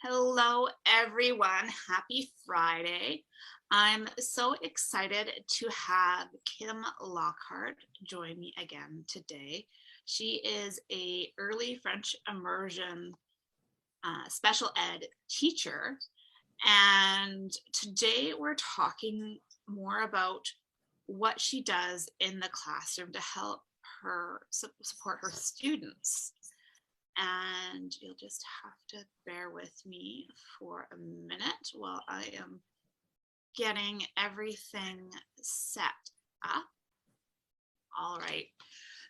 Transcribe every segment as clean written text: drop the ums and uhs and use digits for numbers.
Hello, everyone. Happy Friday. I'm so excited to have Kim Lockhart join me again today. She is a early French immersion special ed teacher. And today we're talking more about what she does in the classroom to help her support her students. And you'll just have to bear with me for a minute while I am getting everything set up. All right.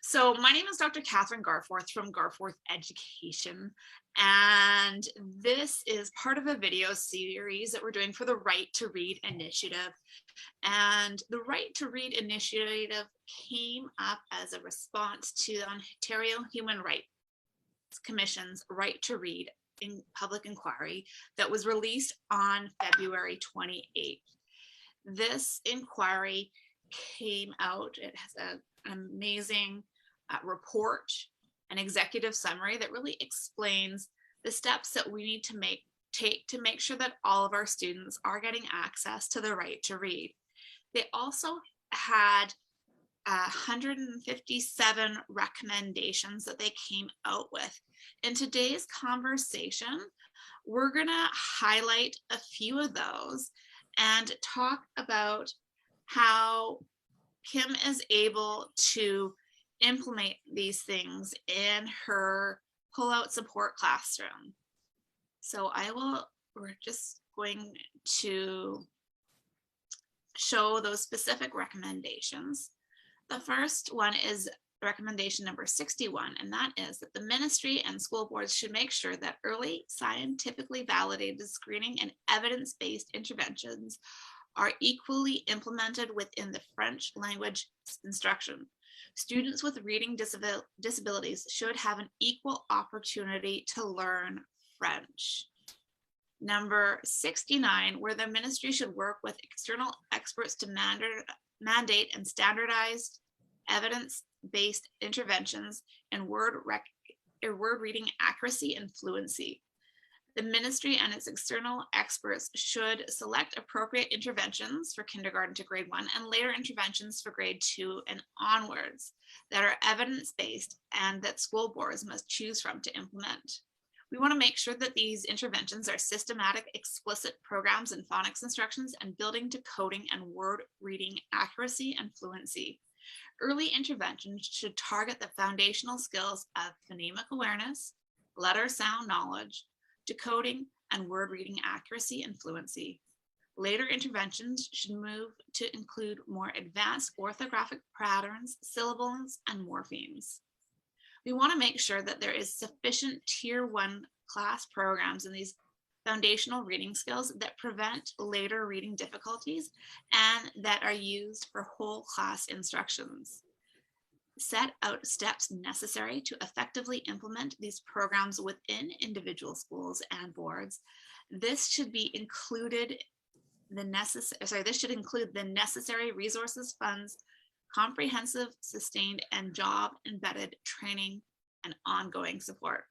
So my name is Dr. Kathryn Garforth from Garforth Education, and this is part of a video series that we're doing for the Right to Read initiative. And the Right to Read initiative came up as a response to the Ontario Human Rights Commission's Right to Read in public inquiry that was released on February 28th. This inquiry came out, it has an amazing report, an executive summary that really explains the steps that we need to take to make sure that all of our students are getting access to the right to read. They also had 157 recommendations that they came out with. In today's conversation, we're going to highlight a few of those and talk about how Kim is able to implement these things in her pull-out support classroom. So we're just going to show those specific recommendations. The first one is recommendation number 61, and that is that the ministry and school boards should make sure that early scientifically validated screening and evidence-based interventions are equally implemented within the French language instruction. Students with reading disabilities should have an equal opportunity to learn French. Number 69, where the ministry should work with external experts to mandate and standardized evidence-based interventions in word reading accuracy and fluency. The ministry and its external experts should select appropriate interventions for kindergarten to grade 1 and later interventions for grade 2 and onwards that are evidence-based and that school boards must choose from to implement. We want to make sure that these interventions are systematic, explicit programs and phonics instructions and building decoding and word reading accuracy and fluency. Early interventions should target the foundational skills of phonemic awareness, letter sound knowledge, decoding, and word reading accuracy and fluency. Later interventions should move to include more advanced orthographic patterns, syllables, and morphemes. We want to make sure that there is sufficient tier 1 class programs in these foundational reading skills that prevent later reading difficulties and that are used for whole class instructions. Set out steps necessary to effectively implement these programs within individual schools and boards. This should include the necessary resources, funds, comprehensive, sustained, and job-embedded training and ongoing support.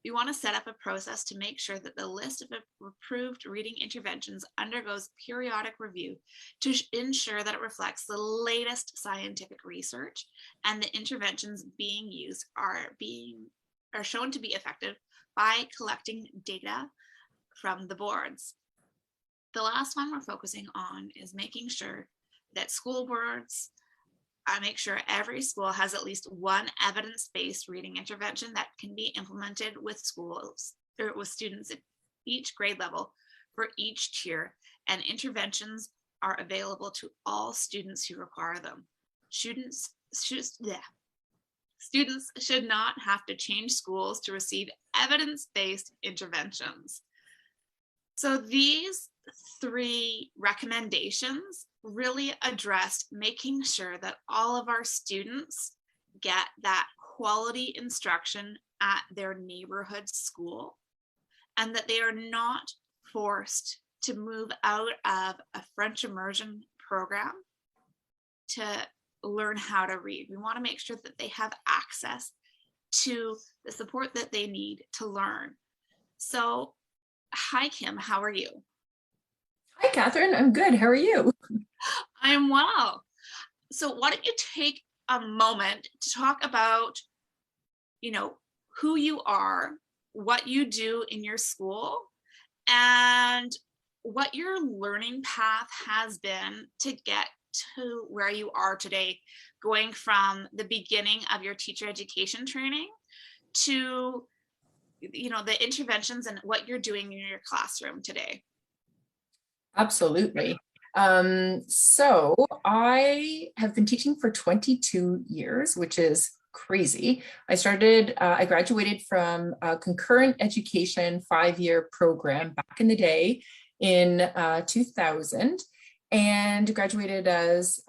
We want to set up a process to make sure that the list of approved reading interventions undergoes periodic review to ensure that it reflects the latest scientific research and the interventions being used are shown to be effective by collecting data from the boards. The last one we're focusing on is making sure that school boards make sure every school has at least one evidence-based reading intervention that can be implemented with schools or with students at each grade level for each tier, and interventions are available to all students who require them. Students should not have to change schools to receive evidence-based interventions. So these 3 recommendations really addressed making sure that all of our students get that quality instruction at their neighborhood school and that they are not forced to move out of a French immersion program to learn how to read. We want to make sure that they have access to the support that they need to learn. So Hi, Kim. How are you? Hi, Kathryn. I'm good. How are you? I'm well. So why don't you take a moment to talk about, you know, who you are, what you do in your school, and what your learning path has been to get to where you are today, going from the beginning of your teacher education training to, the interventions and what you're doing in your classroom today. Absolutely. So I have been teaching for 22 years, which is crazy. I graduated from a concurrent education 5-year program back in the day in 2000 and graduated as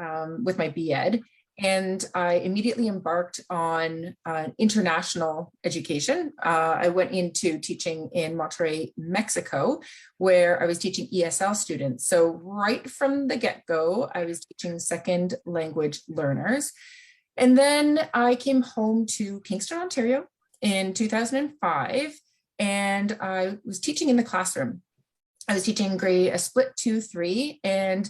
with my B.Ed. And I immediately embarked on international education. I went into teaching in Monterrey, Mexico, where I was teaching ESL students. So right from the get-go, I was teaching second language learners. And then I came home to Kingston, Ontario in 2005, and I was teaching in the classroom. I was teaching grade a split 2-3, and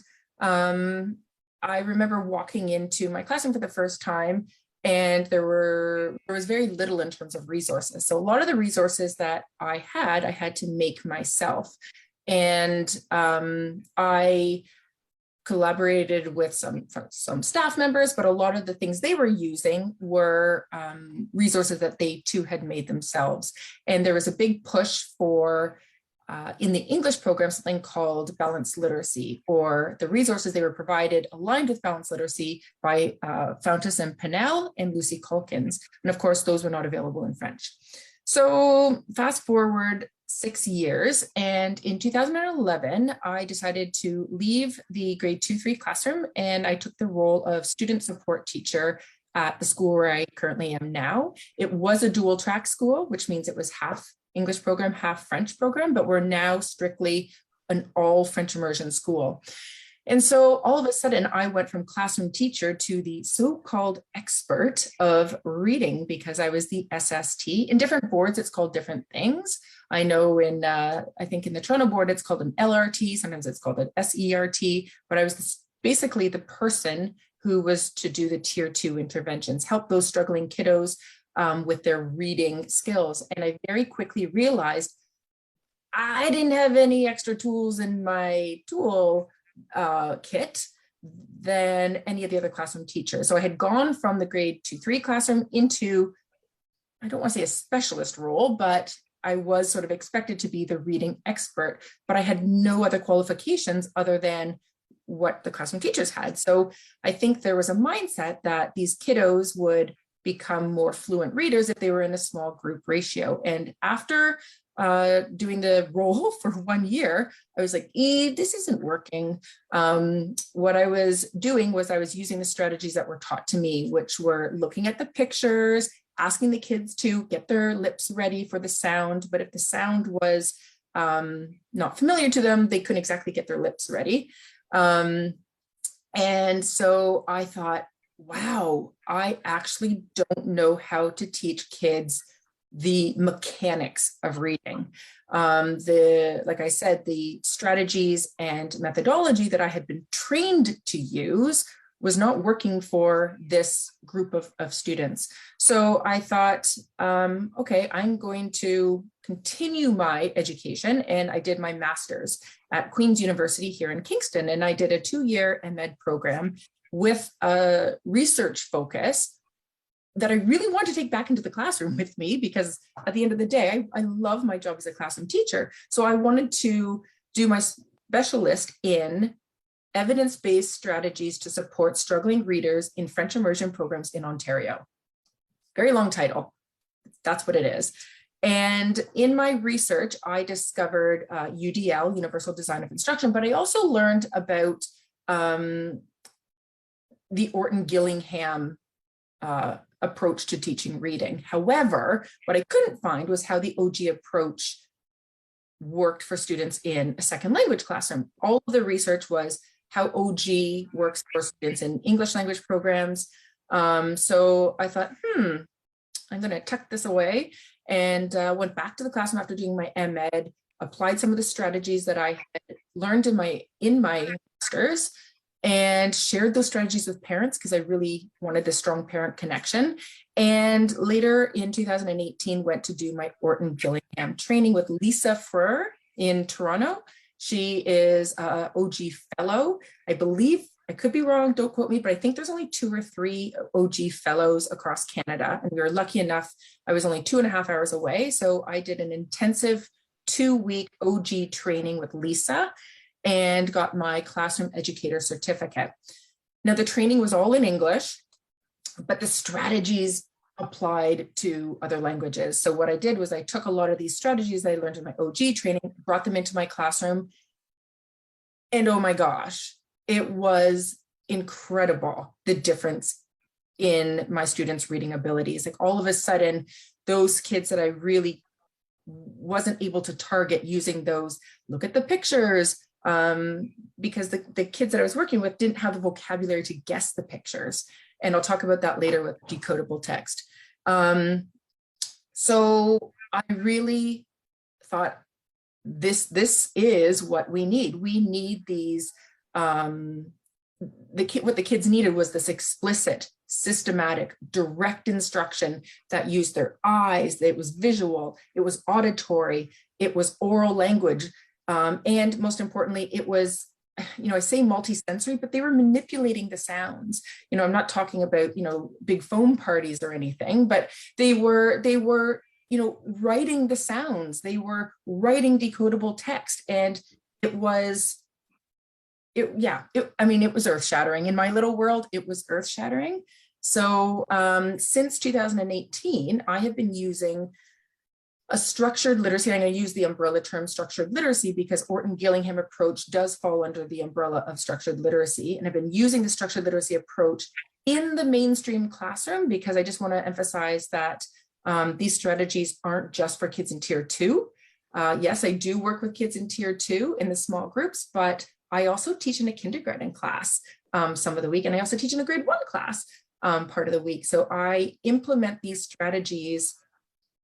I remember walking into my classroom for the first time, and there was very little in terms of resources. So a lot of the resources that I had to make myself. And I collaborated with some staff members, but a lot of the things they were using were resources that they too had made themselves. And there was a big push for in the English program, something called balanced literacy, or the resources they were provided aligned with balanced literacy by Fountas and Pinnell and Lucy Calkins. And of course, those were not available in French. So fast forward 6 years, and in 2011, I decided to leave the grade 2-3 classroom, and I took the role of student support teacher at the school where I currently am now. It was a dual track school, which means it was half English program, half French program, but we're now strictly an all French immersion school. And so all of a sudden I went from classroom teacher to the so-called expert of reading, because I was the SST. In different boards, it's called different things. I know I think in the Toronto board, it's called an LRT. Sometimes it's called an SERT, but I was basically the person who was to do the tier 2 interventions, help those struggling kiddos with their reading skills. And I very quickly realized I didn't have any extra tools in my tool kit than any of the other classroom teachers. So I had gone from the grade 2-3 classroom into, I don't want to say a specialist role, but I was sort of expected to be the reading expert, but I had no other qualifications other than what the classroom teachers had. So I think there was a mindset that these kiddos would become more fluent readers if they were in a small group ratio. And after doing the role for 1 year, I was like, this isn't working. What I was doing was I was using the strategies that were taught to me, which were looking at the pictures, asking the kids to get their lips ready for the sound. But if the sound was not familiar to them, they couldn't exactly get their lips ready. And so I thought, wow, I actually don't know how to teach kids the mechanics of reading. Like I said, the strategies and methodology that I had been trained to use was not working for this group of students. So I thought, okay, I'm going to continue my education. And I did my master's at Queen's University here in Kingston. And I did a 2-year MEd program with a research focus that I really want to take back into the classroom with me, because at the end of the day, I love my job as a classroom teacher. So I wanted to do my specialist in evidence-based strategies to support struggling readers in French immersion programs in Ontario. Very long title. That's what it is. And in my research, I discovered UDL, Universal Design of Instruction, but I also learned about the Orton-Gillingham approach to teaching reading. However, what I couldn't find was how the OG approach worked for students in a second language classroom. All of the research was how OG works for students in English language programs. So I thought, I'm going to tuck this away, and went back to the classroom after doing my MEd applied some of the strategies that I had learned in my master's, and shared those strategies with parents because I really wanted the strong parent connection. And later in 2018, went to do my Orton Gillingham training with Lisa Freur in Toronto. She is a OG fellow. I believe, I could be wrong, don't quote me, but I think there's only 2 or 3 OG fellows across Canada. And we were lucky enough, I was only 2.5 hours away. So I did an intensive 2-week OG training with Lisa and got my classroom educator certificate. Now the training was all in English, but the strategies applied to other languages. So what I did was I took a lot of these strategies that I learned in my OG training, brought them into my classroom, and oh my gosh, it was incredible, the difference in my students' reading abilities. Like all of a sudden, those kids that I really wasn't able to target using those, look at the pictures, because the kids that I was working with didn't have the vocabulary to guess the pictures. And I'll talk about that later with decodable text. So I really thought this is what we need. We need these, what the kids needed was this explicit, systematic, direct instruction that used their eyes. It was visual, it was auditory, it was oral language. And most importantly, it was, I say multi-sensory, but they were manipulating the sounds. I'm not talking about, big foam parties or anything, but they were, writing the sounds. They were writing decodable text. And it was earth-shattering. In my little world, it was earth-shattering. So since 2018, I have been using a structured literacy. I'm going to use the umbrella term structured literacy because Orton Gillingham approach does fall under the umbrella of structured literacy. And I've been using the structured literacy approach in the mainstream classroom because I just want to emphasize that these strategies aren't just for kids in tier 2. Yes, I do work with kids in tier 2 in the small groups, but I also teach in a kindergarten class some of the week. And I also teach in a grade 1 class part of the week. So I implement these strategies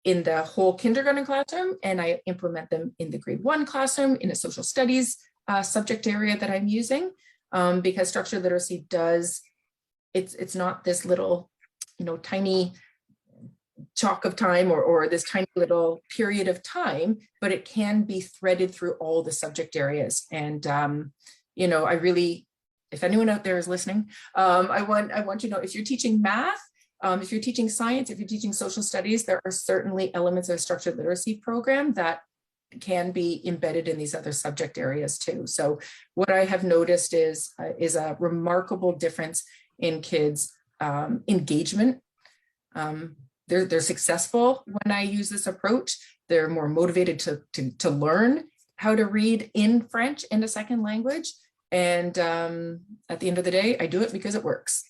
in the whole kindergarten classroom, and I implement them in the grade 1 classroom in a social studies subject area that I'm using, because structured literacy it's not this little, tiny chalk of time or this tiny little period of time, but it can be threaded through all the subject areas. And, I really, if anyone out there is listening, I want you to know, if you're teaching math, if you're teaching science, if you're teaching social studies, there are certainly elements of a structured literacy program that can be embedded in these other subject areas too. So what I have noticed is a remarkable difference in kids' engagement. They're successful when I use this approach. They're more motivated to learn how to read in French in a second language. And at the end of the day, I do it because it works.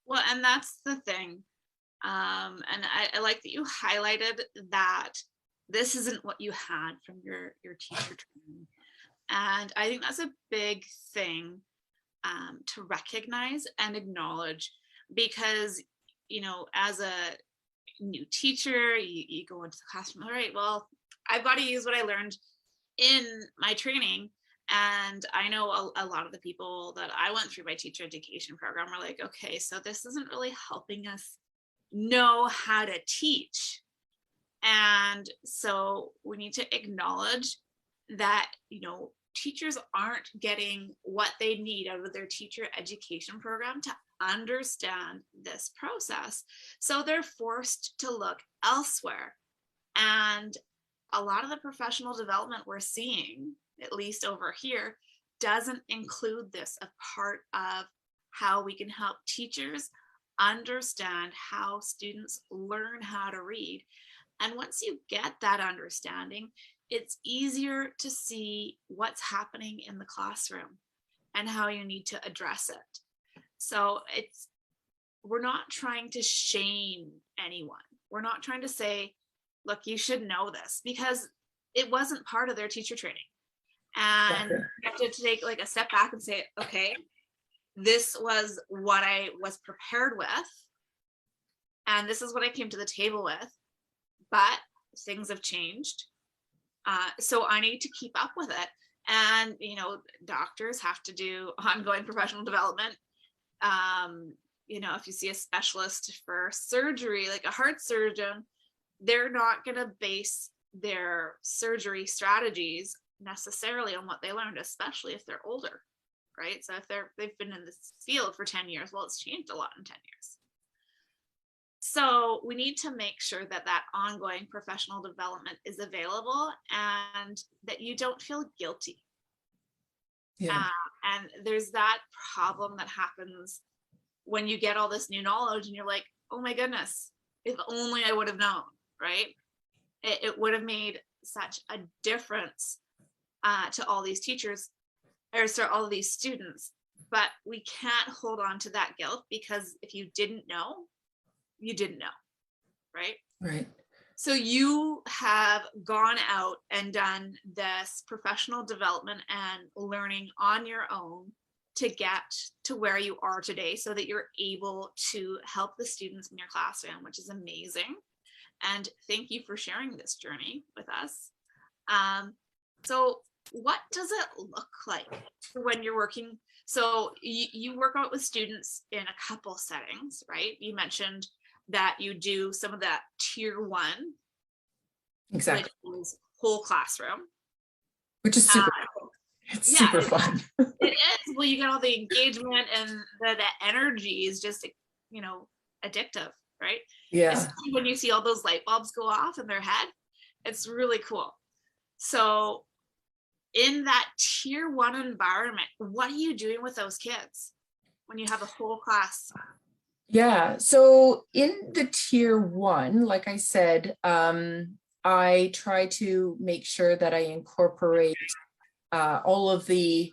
Well, and that's the thing. And I like that you highlighted that this isn't what you had from your teacher training. And I think that's a big thing to recognize and acknowledge, because, as a new teacher, you go into the classroom, all right, well, I've got to use what I learned in my training. And I know a lot of the people that I went through my teacher education program were like, okay, so this isn't really helping us know how to teach. And so we need to acknowledge that, teachers aren't getting what they need out of their teacher education program to understand this process. So they're forced to look elsewhere. And a lot of the professional development we're seeing, at least over here, doesn't include this a part of how we can help teachers understand how students learn how to read. And once you get that understanding, it's easier to see what's happening in the classroom and how you need to address it. So we're not trying to shame anyone. We're not trying to say, look, you should know this, because it wasn't part of their teacher training. And you have to take like a step back and say, okay, this was what I was prepared with, and this is what I came to the table with, but things have changed. So I need to keep up with it. And, you know, doctors have to do ongoing professional development. You know, if you see a specialist for surgery, like a heart surgeon, they're not going to base their surgery strategies necessarily on what they learned, especially if they're older, right? So if they've been in this field for 10 years, well, it's changed a lot in 10 years. So we need to make sure that that ongoing professional development is available and that you don't feel guilty. Yeah. And there's that problem that happens when you get all this new knowledge and you're like, oh my goodness, if only I would have known, right? It would have made such a difference to all these teachers, or to all these students. But we can't hold on to that guilt, because if you didn't know, you didn't know, right? Right. So you have gone out and done this professional development and learning on your own to get to where you are today, so that you're able to help the students in your classroom, which is amazing. And thank you for sharing this journey with us. So what does it look like when you're working? So you work out with students in a couple settings, right? You mentioned that you do some of that tier 1, Exactly. which is whole classroom. Which is super it's super fun. It is. Well, you get all the engagement, and the energy is just, you know, addictive, right? Yeah. Especially when you see all those light bulbs go off in their head. It's really cool. So in that tier 1 environment, what are you doing with those kids when you have a whole class? Yeah. So in the tier 1, like I said, I try to make sure that I incorporate all of the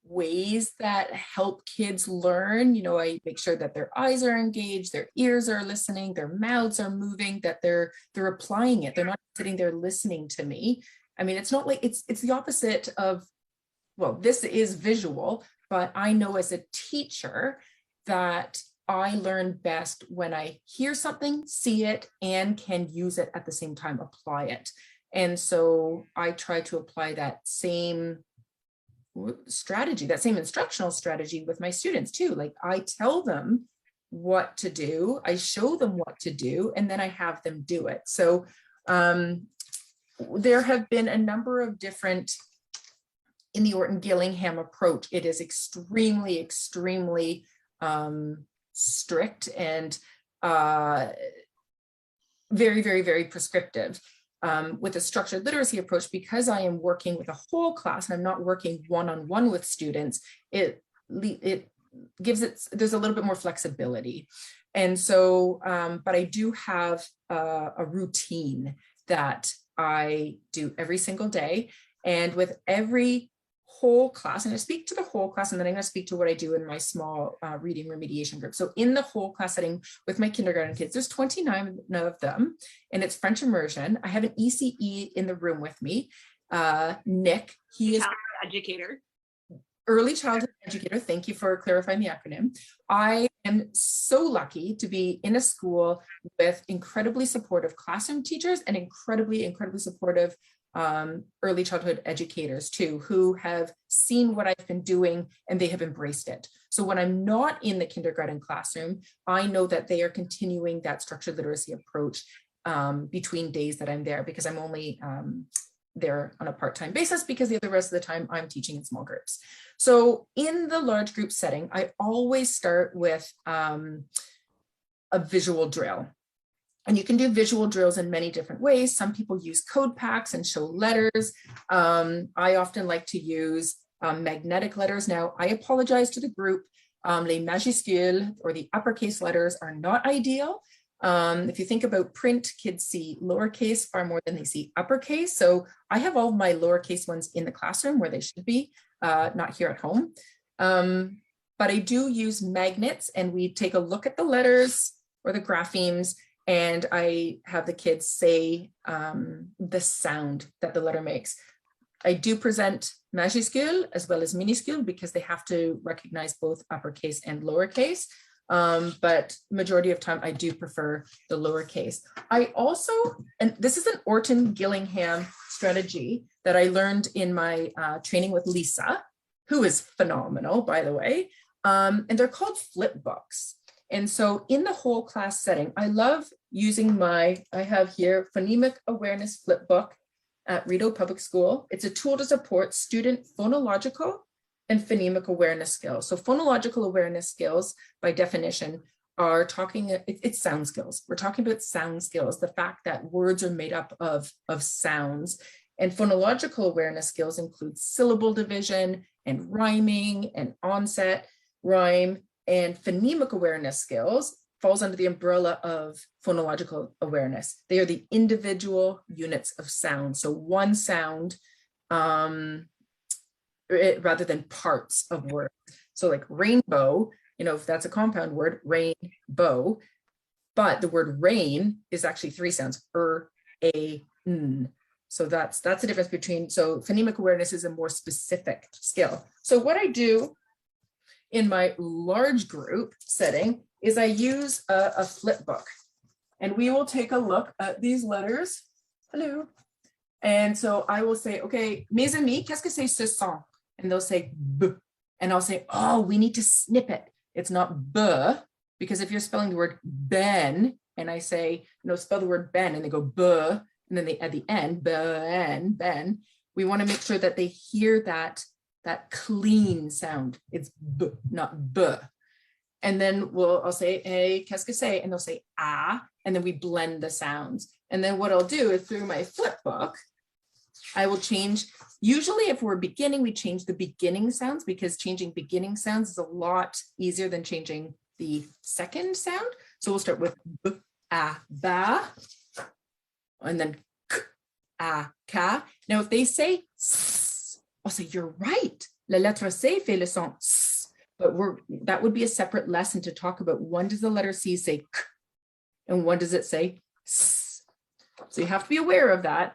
ways that help kids learn. You know, I make sure that their eyes are engaged, their ears are listening, their mouths are moving, that they're applying it. They're not sitting there listening to me. I mean, it's not like it's the opposite of, well, this is visual, but I know as a teacher that I learn best when I hear something, see it, and can use it at the same time, apply it. And so I try to apply that same strategy, that same instructional strategy with my students too. Like, I tell them what to do, I show them what to do, and then I have them do it. So there have been a number of different, in the Orton-Gillingham approach, it is extremely, extremely strict and very, very, very prescriptive. With a structured literacy approach, because I am working with a whole class and I'm not working one-on-one with students, it gives it, there's a little bit more flexibility. And so, but I do have a routine that I do every single day. And with every whole class, and I speak to the whole class, and then I'm going to speak to what I do in my small reading remediation group. So in the whole class setting with my kindergarten kids, there's 29 of them, and it's French immersion. I have an ECE in the room with me. Nick, he is educator. Early childhood educator. Thank you for clarifying the acronym. I am so lucky to be in a school with incredibly supportive classroom teachers and incredibly, incredibly supportive early childhood educators too, who have seen what I've been doing and they have embraced it. So when I'm not in the kindergarten classroom, I know that they are continuing that structured literacy approach between days that I'm there, because I'm only there on a part-time basis, because the rest of the time I'm teaching in small groups. So in the large group setting, I always start with a visual drill. And you can do visual drills in many different ways. Some people use code packs and show letters. I often like to use magnetic letters. Now, I apologize to the group. Les majuscules, or the uppercase letters, are not ideal. If you think about print, kids see lowercase far more than they see uppercase. So I have all of my lowercase ones in the classroom where they should be, not here at home. But I do use magnets, and we take a look at the letters or the graphemes, and I have the kids say the sound that the letter makes. I do present majuscule as well as minuscule, because they have to recognize both uppercase and lowercase. but majority of time I do prefer the lowercase. I also, and this is an Orton Gillingham strategy that I learned in my training with Lisa, who is phenomenal, by the way, and they're called flip books. And so in the whole class setting, I love using I have here Phonemic Awareness flip book at Rideau Public School. It's a tool to support student phonological and phonemic awareness skills. So phonological awareness skills, by definition, are it's sound skills. We're talking about sound skills, the fact that words are made up of sounds. And phonological awareness skills include syllable division and rhyming and onset rhyme. And phonemic awareness skills falls under the umbrella of phonological awareness. They are the individual units of sound. So one sound, rather than parts of words. So like rainbow, if that's a compound word, rainbow, but the word rain is actually three sounds, a, n. So that's the difference between, so phonemic awareness is a more specific skill. So what I do in my large group setting is I use a flip book, and we will take a look at these letters. Hello. And so I will say, okay, mes amis, qu'est-ce que c'est ce son? And they'll say b, and I'll say, oh, we need to snip it. It's not b, because if you're spelling the word ben, and I say, spell the word ben, and they go b, and then they at the end, ben, we want to make sure that they hear that clean sound. It's b, not b. And then I'll say, hey, qu'est-ce que c'est? And they'll say ah, and then we blend the sounds. And then what I'll do is through my flip book, I will change, usually if we're beginning, we change the beginning sounds, because changing beginning sounds is a lot easier than changing the second sound. So we'll start with b, a, ba, and then k, a, ka. Now, if they say s, I'll say, you're right. La lettre C fait le son s, but that would be a separate lesson to talk about. When does the letter C say k, and when does it say s? So you have to be aware of that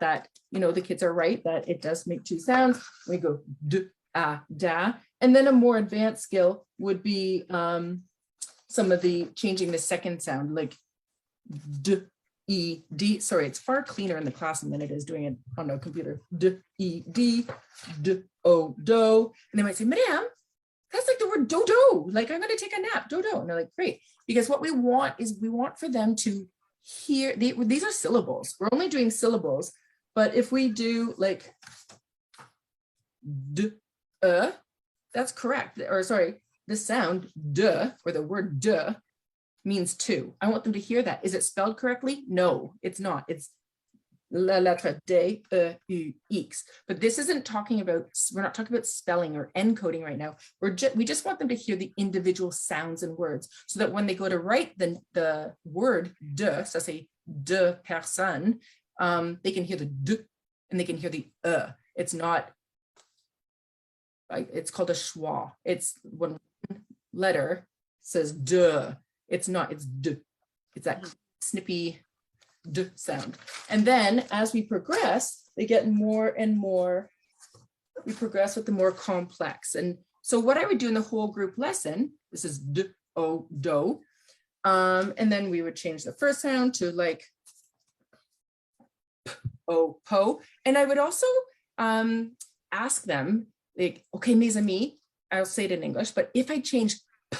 the kids are right, that it does make two sounds. We go d, a, da. And then a more advanced skill would be some of the changing the second sound, like d, e, d. Sorry, it's far cleaner in the classroom than it is doing it on a computer. D, e, d, d, o, do. And they might say, Madame, that's like the word dodo. Like, I'm going to take a nap, dodo. And they're like, great. Because what we want for them to hear, these are syllables. We're only doing syllables. But if we do like d, that's correct. Or sorry, the sound duh, or the word duh, means two. I want them to hear that. Is it spelled correctly? No, it's not. It's la lettre d, u, x. But this isn't talking about, we're not talking about spelling or encoding right now. We just want them to hear the individual sounds and words, so that when they go to write the word de, so say de personne, they can hear the d and they can hear the It's not, it's called a schwa. It's when one letter says duh. It's not, it's d. It's that snippy d sound. And then as we progress, they get more and more, we progress with the more complex. And so what I would do in the whole group lesson, this is d, o, do. And then we would change the first sound to like p, o, po. And I would also ask them, like, okay, mes amis, I'll say it in English, but if I change p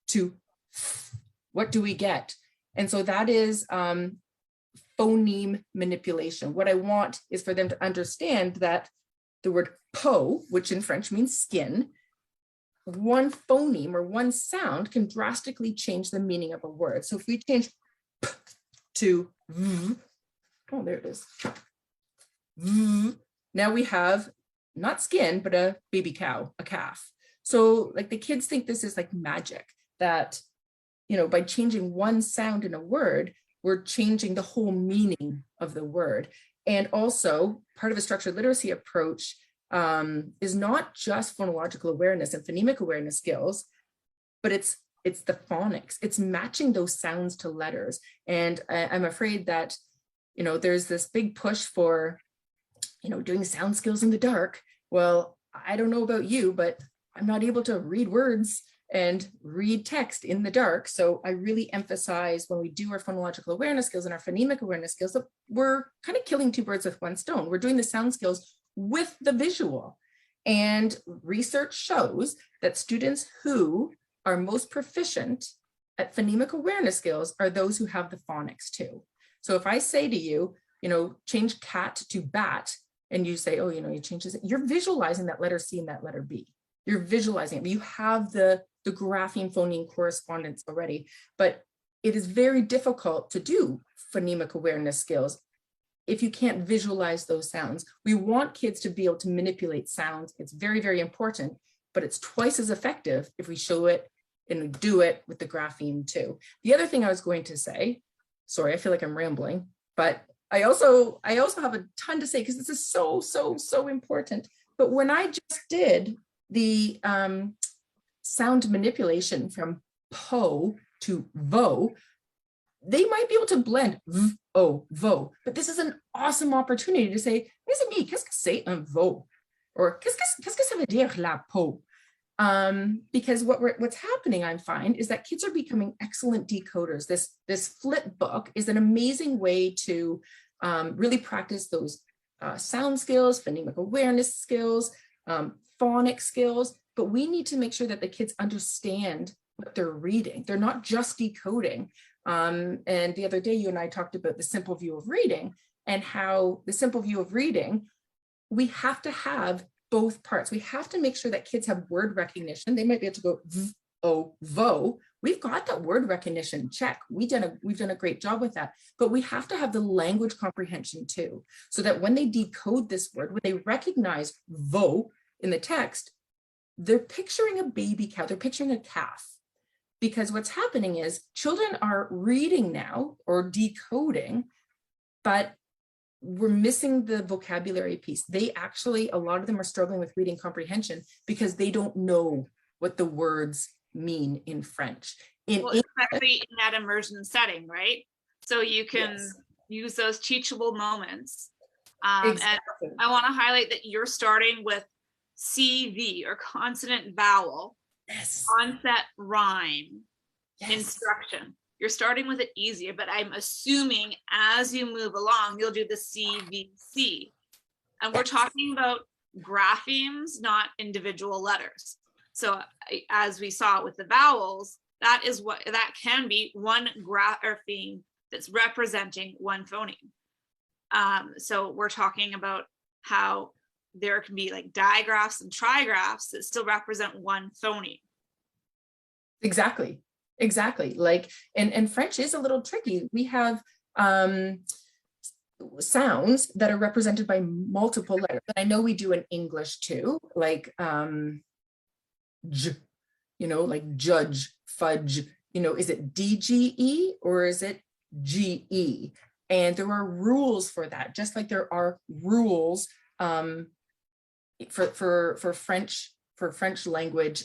to f, what do we get? And so that is phoneme manipulation. What I want is for them to understand that the word po, which in French means skin, one phoneme or one sound can drastically change the meaning of a word. So if we change p to v, oh, there it is. V, now we have not skin, but a baby cow, a calf. So like the kids think this is like magic, that, by changing one sound in a word, we're changing the whole meaning of the word. And also part of a structured literacy approach is not just phonological awareness and phonemic awareness skills, but it's the phonics. It's matching those sounds to letters. And I'm afraid that, there's this big push for, doing sound skills in the dark. Well, I don't know about you, but I'm not able to read words and read text in the dark. So I really emphasize when we do our phonological awareness skills and our phonemic awareness skills that we're kind of killing two birds with one stone. We're doing the sound skills with the visual. And research shows that students who are most proficient at phonemic awareness skills are those who have the phonics too. So if I say to you, change cat to bat, and you say, oh, you change this, you're visualizing that letter C and that letter B. You're visualizing it, but you have the grapheme phoneme correspondence already. But it is very difficult to do phonemic awareness skills if you can't visualize those sounds. We want kids to be able to manipulate sounds. It's very, very important, but it's twice as effective if we show it and we do it with the grapheme too. The other thing I was going to say, sorry, I feel like I'm rambling, but I also have a ton to say because this is so, so, so important. But when I just did the sound manipulation from po to vo, they might be able to blend v, o, vo, but this is an awesome opportunity to say, mes amis, qu'est-ce que c'est un vo? Or qu'est-ce que ça veut dire la po? Because what's happening, I find, is that kids are becoming excellent decoders. This flip book is an amazing way to really practice those sound skills, phonemic awareness skills, phonics skills, but we need to make sure that the kids understand what they're reading. They're not just decoding. And the other day, you and I talked about the simple view of reading and how the simple view of reading, we have to have both parts. We have to make sure that kids have word recognition. They might be able to go v, o, vo. We've got that word recognition check. We've done a great job with that, but we have to have the language comprehension too, so that when they decode this word, when they recognize vo in the text, they're picturing a baby cow, they're picturing a calf. Because what's happening is children are reading now or decoding, but we're missing the vocabulary piece. They actually, a lot of them are struggling with reading comprehension because they don't know what the words mean in French. Especially in that immersion setting, right? So you can use those teachable moments. Exactly. And I want to highlight that you're starting with CV or consonant vowel, onset rhyme, instruction. You're starting with it easier, but I'm assuming as you move along, you'll do the CVC. And we're talking about graphemes, not individual letters. So as we saw with the vowels, that can be one grapheme that's representing one phoneme. So we're talking about how there can be like digraphs and trigraphs that still represent one phoneme. Exactly. Like, and French is a little tricky. We have sounds that are represented by multiple letters. And I know we do in English too, like j, like judge, fudge, is it DGE or is it GE? And there are rules for that, just like there are rules for French language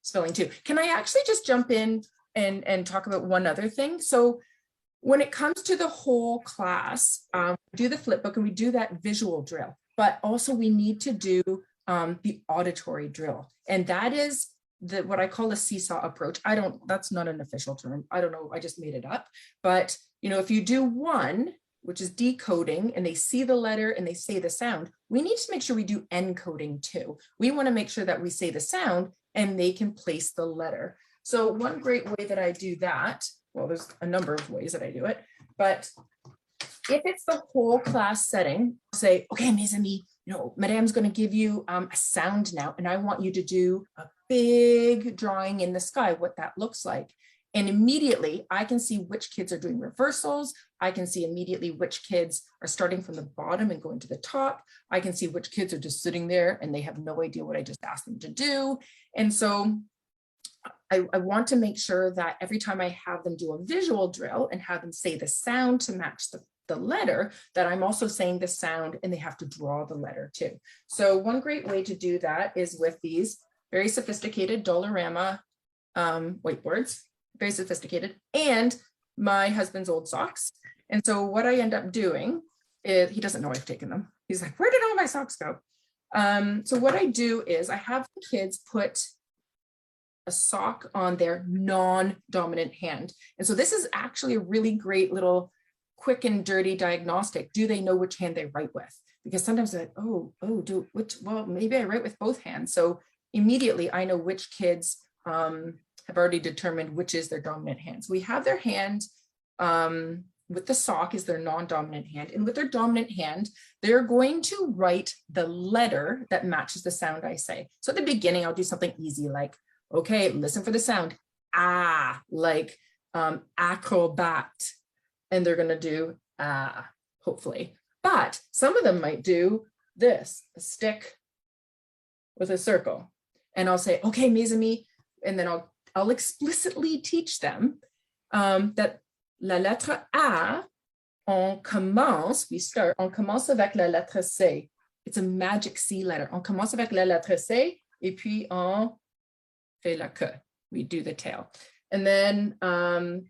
spelling too. Can I actually just jump in and talk about one other thing? So when it comes to the whole class, we do the flip book and we do that visual drill, but also we need to do the auditory drill. And that is what I call a seesaw approach. That's not an official term. I don't know, I just made it up. But if you do one, which is decoding, and they see the letter and they say the sound, we need to make sure we do encoding too. We want to make sure that we say the sound and they can place the letter. So one great way that I do that, well, there's a number of ways that I do it, but if it's the whole class setting, I'll say, okay, mes amis, Madame's going to give you a sound now, and I want you to do a big drawing in the sky, what that looks like. And immediately I can see which kids are doing reversals. I can see immediately which kids are starting from the bottom and going to the top. I can see which kids are just sitting there and they have no idea what I just asked them to do. And so I want to make sure that every time I have them do a visual drill and have them say the sound to match the letter, that I'm also saying the sound and they have to draw the letter too. So one great way to do that is with these very sophisticated Dollarama whiteboards, very sophisticated, and my husband's old socks. And so what I end up doing is, he doesn't know I've taken them. He's like, where did all my socks go? So what I do is I have the kids put a sock on their non-dominant hand. And so this is actually a really great little quick and dirty diagnostic. Do they know which hand they write with? Because sometimes they're like, well, maybe I write with both hands. So immediately I know which kids have already determined which is their dominant hand. So we have their hand with the sock is their non-dominant hand. And with their dominant hand, they're going to write the letter that matches the sound I say. So at the beginning, I'll do something easy like, okay, listen for the sound, ah, like acrobat. And they're gonna do ah, hopefully. But some of them might do this, a stick with a circle. And I'll say, okay, mes amis, and then I'll explicitly teach them that la lettre A, on commence avec la lettre C. It's a magic C letter. On commence avec la lettre C, et puis on fait la queue. We do the tail. And then,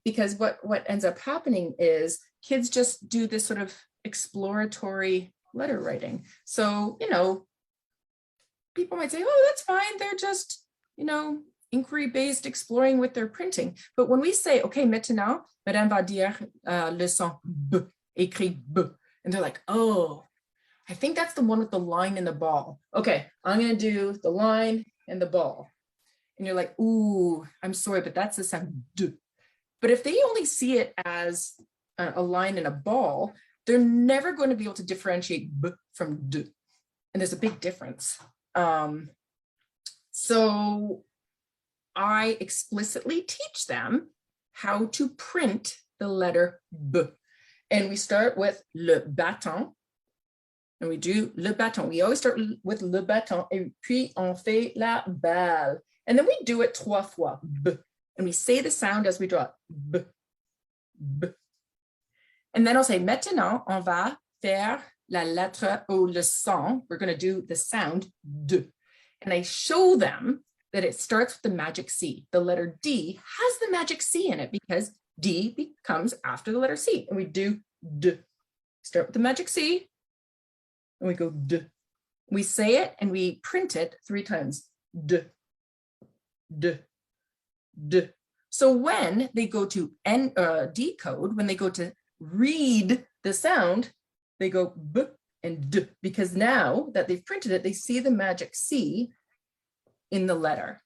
because what ends up happening is kids just do this sort of exploratory letter writing. So, you know, people might say, oh, that's fine. They're just, you know, inquiry-based exploring with their printing. But when we say, okay, maintenant, Madame va dire le son B, écrit B. And they're like, oh, I think that's the one with the line and the ball. Okay, I'm going to do the line and the ball. And you're like, ooh, I'm sorry, but that's the sound D. But if they only see it as a line and a ball, they're never going to be able to differentiate B from D. And there's a big difference. So I explicitly teach them how to print the letter B. And we start with le bâton. And we do le bâton. We always start with le bâton. Et puis on fait la balle. And then we do it 3 fois. B. And we say the sound as we draw it. B. B. And then I'll say, maintenant, on va faire la lettre ou le son. We're going to do the sound D. And I show them that it starts with the magic C. The letter D has the magic C in it because D comes after the letter C. And we do D. Start with the magic C. And we go D. We say it and we print it 3 times. D. D. D. So when they go to decode, when they go to read the sound, they go B and D, because now that they've printed it, they see the magic C in the letter.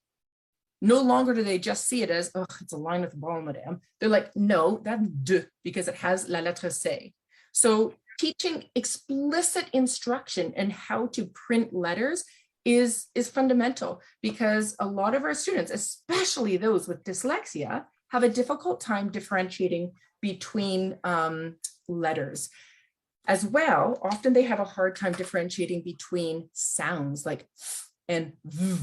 No longer do they just see it as, oh, it's a line with a ball, madame. They're like, no, that's D, because it has la lettre C. So teaching explicit instruction and how to print letters is fundamental, because a lot of our students, especially those with dyslexia, have a difficult time differentiating between letters. As well, often they have a hard time differentiating between sounds like and v,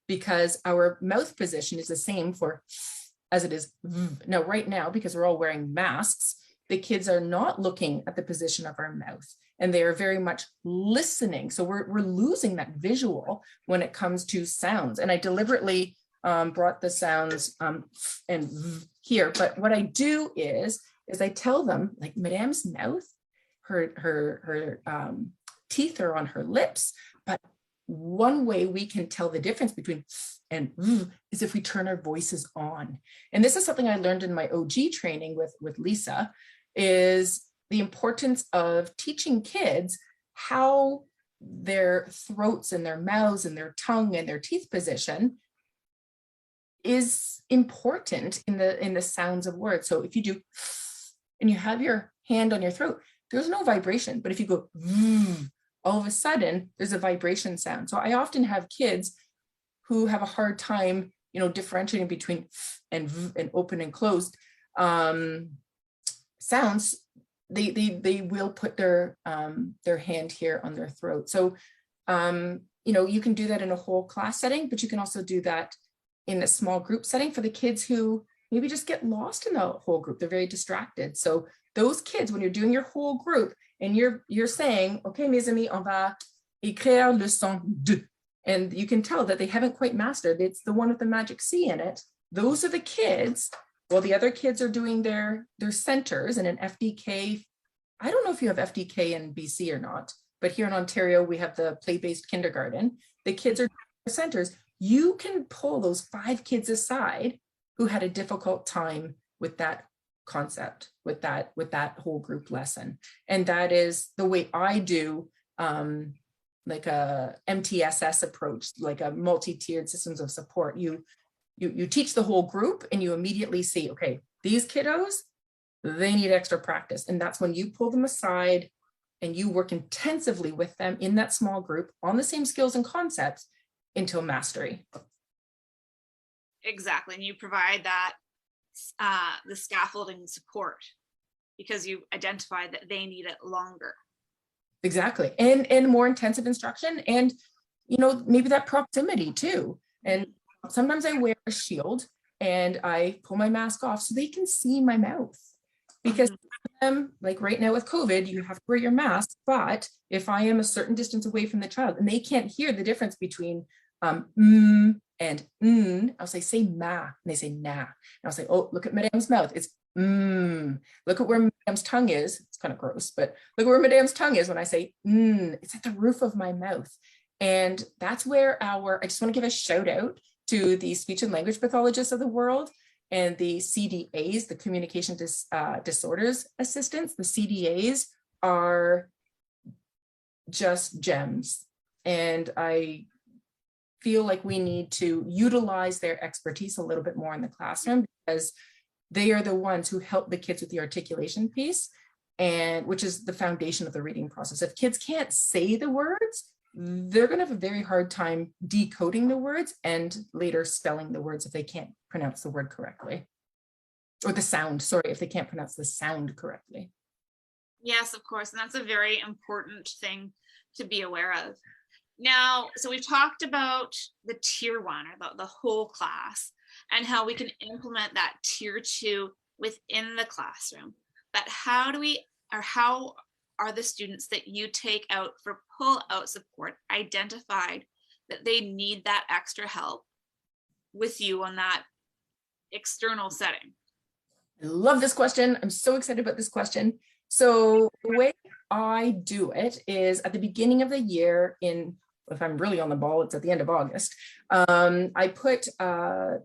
because our mouth position is the same for as it is v. Now, right now, because we're all wearing masks, the kids are not looking at the position of our mouth, and they are very much listening. So we're losing that visual when it comes to sounds. And I deliberately brought the sounds and v here, but what I do is I tell them, like, Madame's mouth, her teeth are on her lips, but one way we can tell the difference between and is if we turn our voices on. And this is something I learned in my OG training with Lisa, is the importance of teaching kids how their throats and their mouths and their tongue and their teeth position is important in the sounds of words. So if you do and you have your hand on your throat, there's no vibration. But if you go, all of a sudden, there's a vibration sound. So I often have kids who have a hard time, you know, differentiating between and open and closed sounds. They will put their hand here on their throat. So, you know, you can do that in a whole class setting, but you can also do that in a small group setting for the kids who maybe just get lost in the whole group. They're very distracted. So those kids, when you're doing your whole group and you're saying, okay, mes amis, on va écrire le son D, and you can tell that they haven't quite mastered, it's the one with the magic C in it. Those are the kids, while the other kids are doing their centers and an FDK. I don't know if you have FDK in BC or not, but here in Ontario, we have the play-based kindergarten. The kids are doing their centers. you can pull those 5 kids aside who had a difficult time with that concept, with that whole group lesson. And that is the way I do like a MTSS approach, like a multi-tiered systems of support. You teach the whole group and you immediately see, okay, these kiddos, they need extra practice. And that's when you pull them aside and you work intensively with them in that small group on the same skills and concepts until mastery. Exactly. And you provide that the scaffolding support because you identify that they need it longer. Exactly. And more intensive instruction, and maybe that proximity too. And sometimes I wear a shield and I pull my mask off so they can see my mouth, because like right now with COVID, you have to wear your mask. But if I am a certain distance away from the child and they can't hear the difference between and I'll say ma, and they say nah. And I'll say, oh, look at Madame's mouth. It's look at where Madame's tongue is. It's kind of gross, but look at where Madame's tongue is when I say it's at the roof of my mouth. And that's where I just want to give a shout out to the speech and language pathologists of the world and the CDAs, the communication disorders assistants. The CDAs are just gems. And I feel like we need to utilize their expertise a little bit more in the classroom, because they are the ones who help the kids with the articulation piece, and which is the foundation of the reading process. If kids can't say the words, they're going to have a very hard time decoding the words and later spelling the words if they can't pronounce the word correctly. Or the sound, sorry, if they can't pronounce the sound correctly. Yes, of course. And that's a very important thing to be aware of. Now, so we've talked about the tier 1, or the whole class, and how we can implement that tier 2 within the classroom. But how are the students that you take out for pull-out support identified that they need that extra help with you on that external setting? I love this question. I'm so excited about this question. So the way I do it is at the beginning of the year, if I'm really on the ball, it's at the end of August, I put a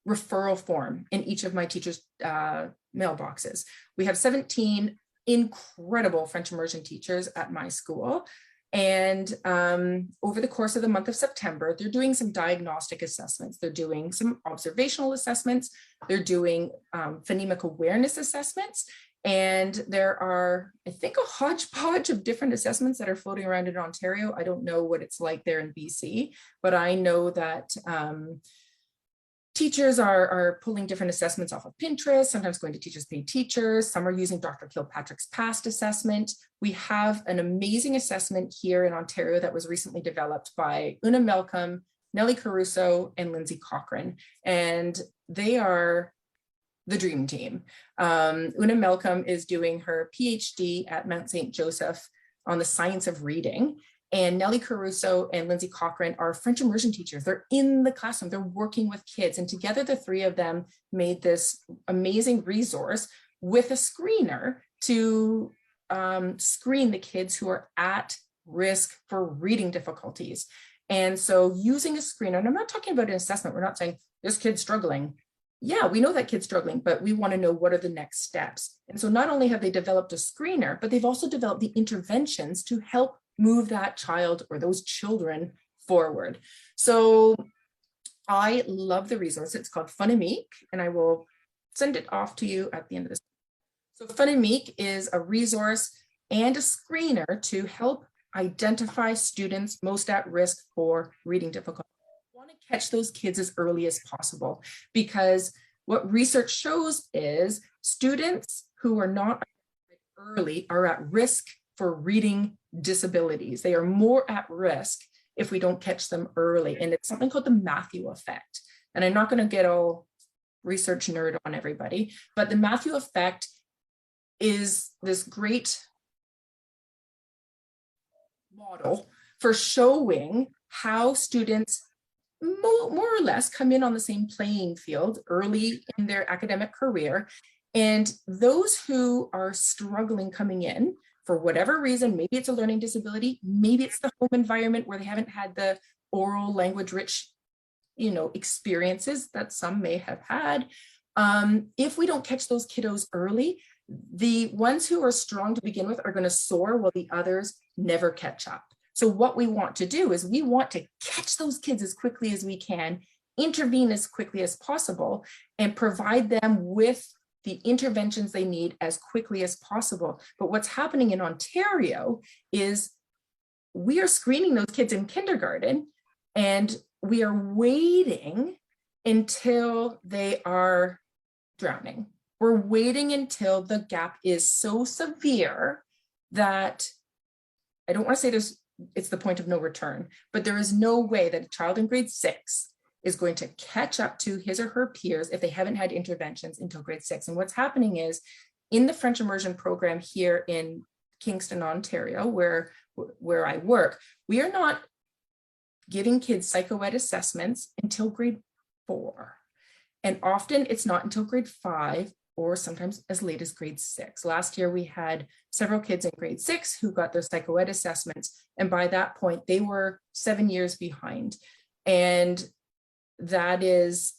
referral form in each of my teachers' mailboxes. We have 17 incredible French immersion teachers at my school. And over the course of the month of September, they're doing some diagnostic assessments. They're doing some observational assessments. They're doing phonemic awareness assessments. And there are, I think, a hodgepodge of different assessments that are floating around in Ontario. I don't know what it's like there in BC, but I know that teachers are pulling different assessments off of Pinterest, sometimes going to Teachers Pay Teachers. Some are using Dr. Kilpatrick's PAST assessment. We have an amazing assessment here in Ontario that was recently developed by Una Malcolm, Nellie Caruso, and Lindsay Cochran. And they are the dream team. Una Malcolm is doing her Ph.D. at Mount St. Joseph on the science of reading. And Nellie Caruso and Lindsay Cochran are French immersion teachers. They're in the classroom, they're working with kids. And together, the three of them made this amazing resource with a screener to screen the kids who are at risk for reading difficulties. And so using a screener, and I'm not talking about an assessment, we're not saying this kid's struggling. Yeah, we know that kid's struggling, but we want to know what are the next steps. And so not only have they developed a screener, but they've also developed the interventions to help move that child or those children forward. So I love the resource. It's called Phonemic, and I will send it off to you at the end of this. So Phonemic is a resource and a screener to help identify students most at risk for reading difficulty. I want to catch those kids as early as possible, because what research shows is students who are not early are at risk for reading disabilities. They are more at risk if we don't catch them early. And it's something called the Matthew effect. And I'm not going to get all research nerd on everybody, but the Matthew effect is this great model for showing how students more or less come in on the same playing field early in their academic career. And those who are struggling coming in for whatever reason, maybe it's a learning disability, maybe it's the home environment where they haven't had the oral language rich, experiences that some may have had. If we don't catch those kiddos early, the ones who are strong to begin with are going to soar while the others never catch up. So what we want to do is we want to catch those kids as quickly as we can, intervene as quickly as possible, and provide them with the interventions they need as quickly as possible. But what's happening in Ontario is we are screening those kids in kindergarten, and we are waiting until they are drowning. We're waiting until the gap is so severe that, I don't want to say it's the point of no return, but there is no way that a child in grade 6 is going to catch up to his or her peers if they haven't had interventions until grade 6. And what's happening is, in the French immersion program here in Kingston, Ontario, where I work, we are not giving kids psychoed assessments until grade 4. And often it's not until grade 5, or sometimes as late as grade 6. Last year, we had several kids in grade 6 who got their psychoed assessments. And by that point, they were 7 years behind. And that is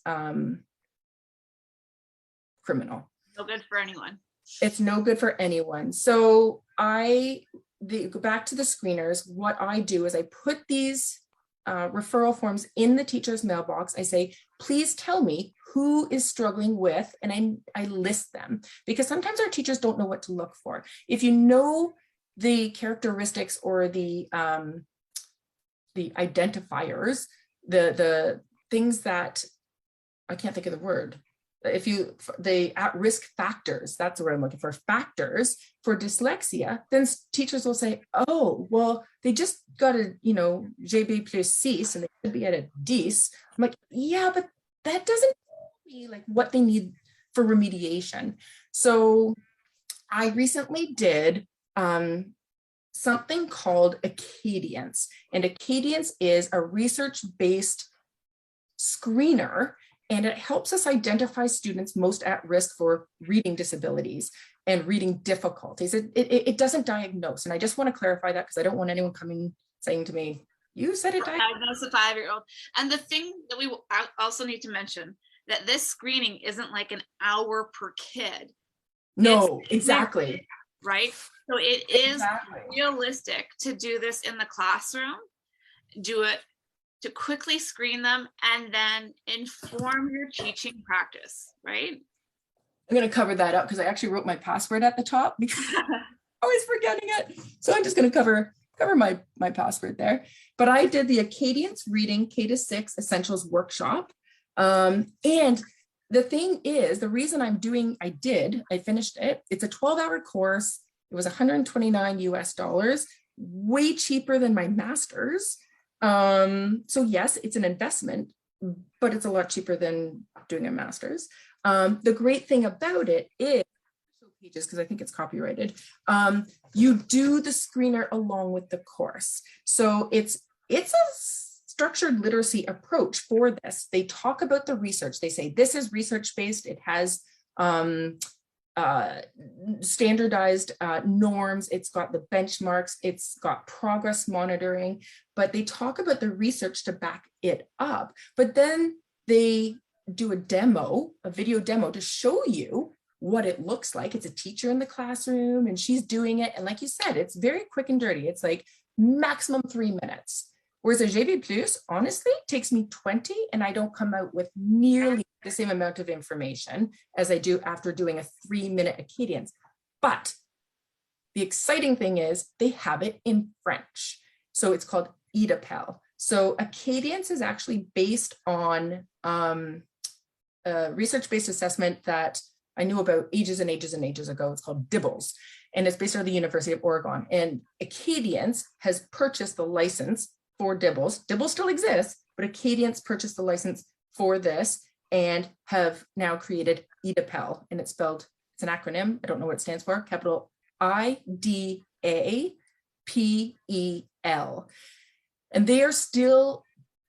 criminal. No good for anyone. It's no good for anyone. So go back to the screeners. What I do is I put these referral forms in the teacher's mailbox. I say, please tell me who is struggling with, and I list them, because sometimes our teachers don't know what to look for. If you know the characteristics or the identifiers, the things that, I can't think of the word, the at-risk factors, that's what I'm looking for, factors for dyslexia, then teachers will say, oh, well, they just got a, GB plus 6 and they could be at a 10. I'm like, yeah, but that doesn't tell me like what they need for remediation. So I recently did something called Acadience, and Acadience is a research-based screener, and it helps us identify students most at risk for reading disabilities and reading difficulties. It doesn't diagnose. And I just want to clarify that, because I don't want anyone coming saying to me, you said it diagnose a 5-year-old. And the thing that we also need to mention, that this screening isn't like an hour per kid. No, exactly. Right? So it is realistic to do this in the classroom, do it to quickly screen them, and then inform your teaching practice, right? I'm going to cover that up because I actually wrote my password at the top because I'm always forgetting it. So I'm just going to cover my password there. But I did the Acadience Reading K-6 Essentials Workshop. And the thing is, the reason I finished it. It's a 12-hour course. It was $129 US, way cheaper than my master's. So yes, it's an investment, but it's a lot cheaper than doing a master's. The great thing about it is, pages, because I think it's copyrighted, you do the screener along with the course. So it's a structured literacy approach for this. They talk about the research. They say this is research-based. It has standardized norms, it's got the benchmarks, it's got progress monitoring, but they talk about the research to back it up. But then they do a video demo to show you what it looks like. It's a teacher in the classroom and she's doing it. And like you said, it's very quick and dirty. It's like maximum 3 minutes. Whereas a GB Plus, honestly, takes me 20 and I don't come out with nearly the same amount of information as I do after doing a 3-minute Acadience. But the exciting thing is they have it in French. So it's called EDAPEL. So Acadience is actually based on a research-based assessment that I knew about ages and ages and ages ago. It's called DIBELS, and it's based on the University of Oregon. And Acadience has purchased the license for DIBELS. DIBELS still exists, but Acadience purchased the license for this and have now created EDAPEL, and it's spelled, it's an acronym. I don't know what it stands for, capital IDAPEL. And they are still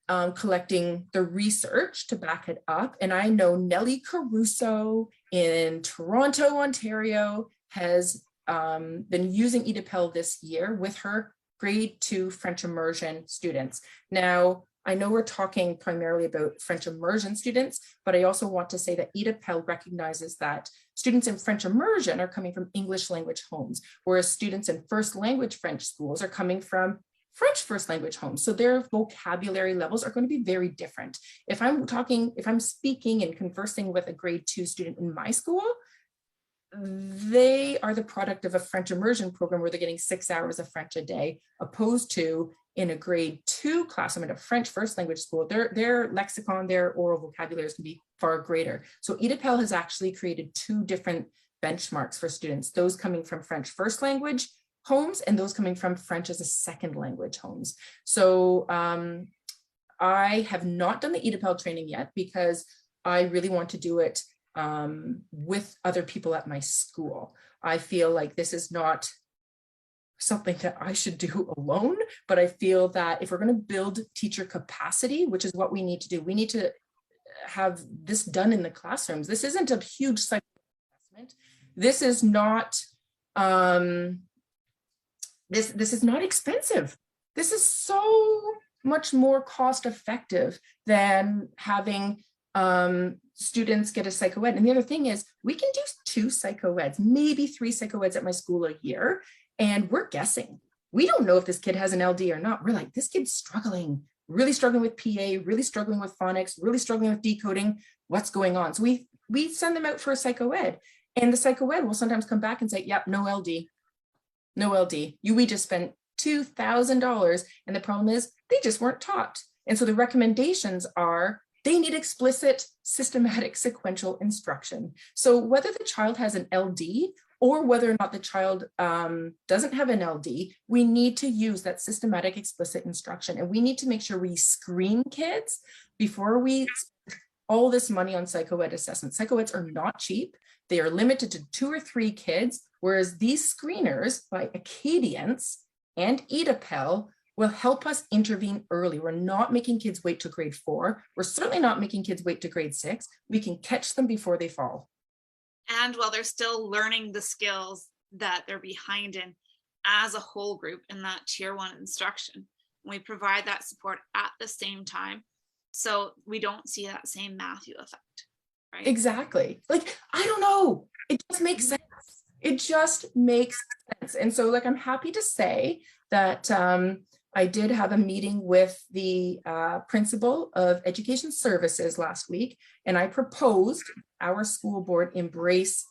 collecting the research to back it up. And I know Nellie Caruso in Toronto, Ontario, has been using EDAPEL this year with her grade 2 French immersion students. Now, I know we're talking primarily about French immersion students, but I also want to say that EDAPEL recognizes that students in French immersion are coming from English language homes, whereas students in first language French schools are coming from French first language homes. So their vocabulary levels are going to be very different. If I'm speaking and conversing with a grade 2 student in my school, they are the product of a French immersion program where they're getting 6 hours of French a day, opposed to in a grade 2 class, I'm in a French first language school, their lexicon, their oral vocabularies can be far greater. So EDAPEL has actually created 2 different benchmarks for students, those coming from French first language homes and those coming from French as a second language homes. So I have not done the EDAPEL training yet because I really want to do it with other people at my school. I feel like this is not something that I should do alone, but I feel that if we're going to build teacher capacity, which is what we need to do, we need to have this done in the classrooms. This isn't a huge cycle investment. This is not this is not expensive. This is so much more cost effective than having students get a psychoed. And the other thing is we can do 2 psychoeds, maybe 3 psychoeds at my school a year. And we're guessing. We don't know if this kid has an LD or not. We're like, this kid's struggling, really struggling with PA, really struggling with phonics, really struggling with decoding. What's going on? So we send them out for a psychoed. And the psychoed will sometimes come back and say, yep, no LD. No LD. We just spent $2,000. And the problem is they just weren't taught. And so the recommendations are they need explicit, systematic, sequential instruction. So whether the child has an LD or whether or not the child doesn't have an LD, we need to use that systematic, explicit instruction. And we need to make sure we screen kids before we spend all this money on psychoed assessments. Psychoeds are not cheap. They are limited to 2 or 3 kids, whereas these screeners by Acadience and EDAPEL will help us intervene early. We're not making kids wait to grade 4. We're certainly not making kids wait to grade 6. We can catch them before they fall. And while they're still learning the skills that they're behind in as a whole group in that tier 1 instruction, we provide that support at the same time so we don't see that same Matthew effect, right? Exactly. Like, I don't know. It just makes sense. It just makes sense. And so like, I'm happy to say that I did have a meeting with the principal of education services last week, and I proposed our school board embrace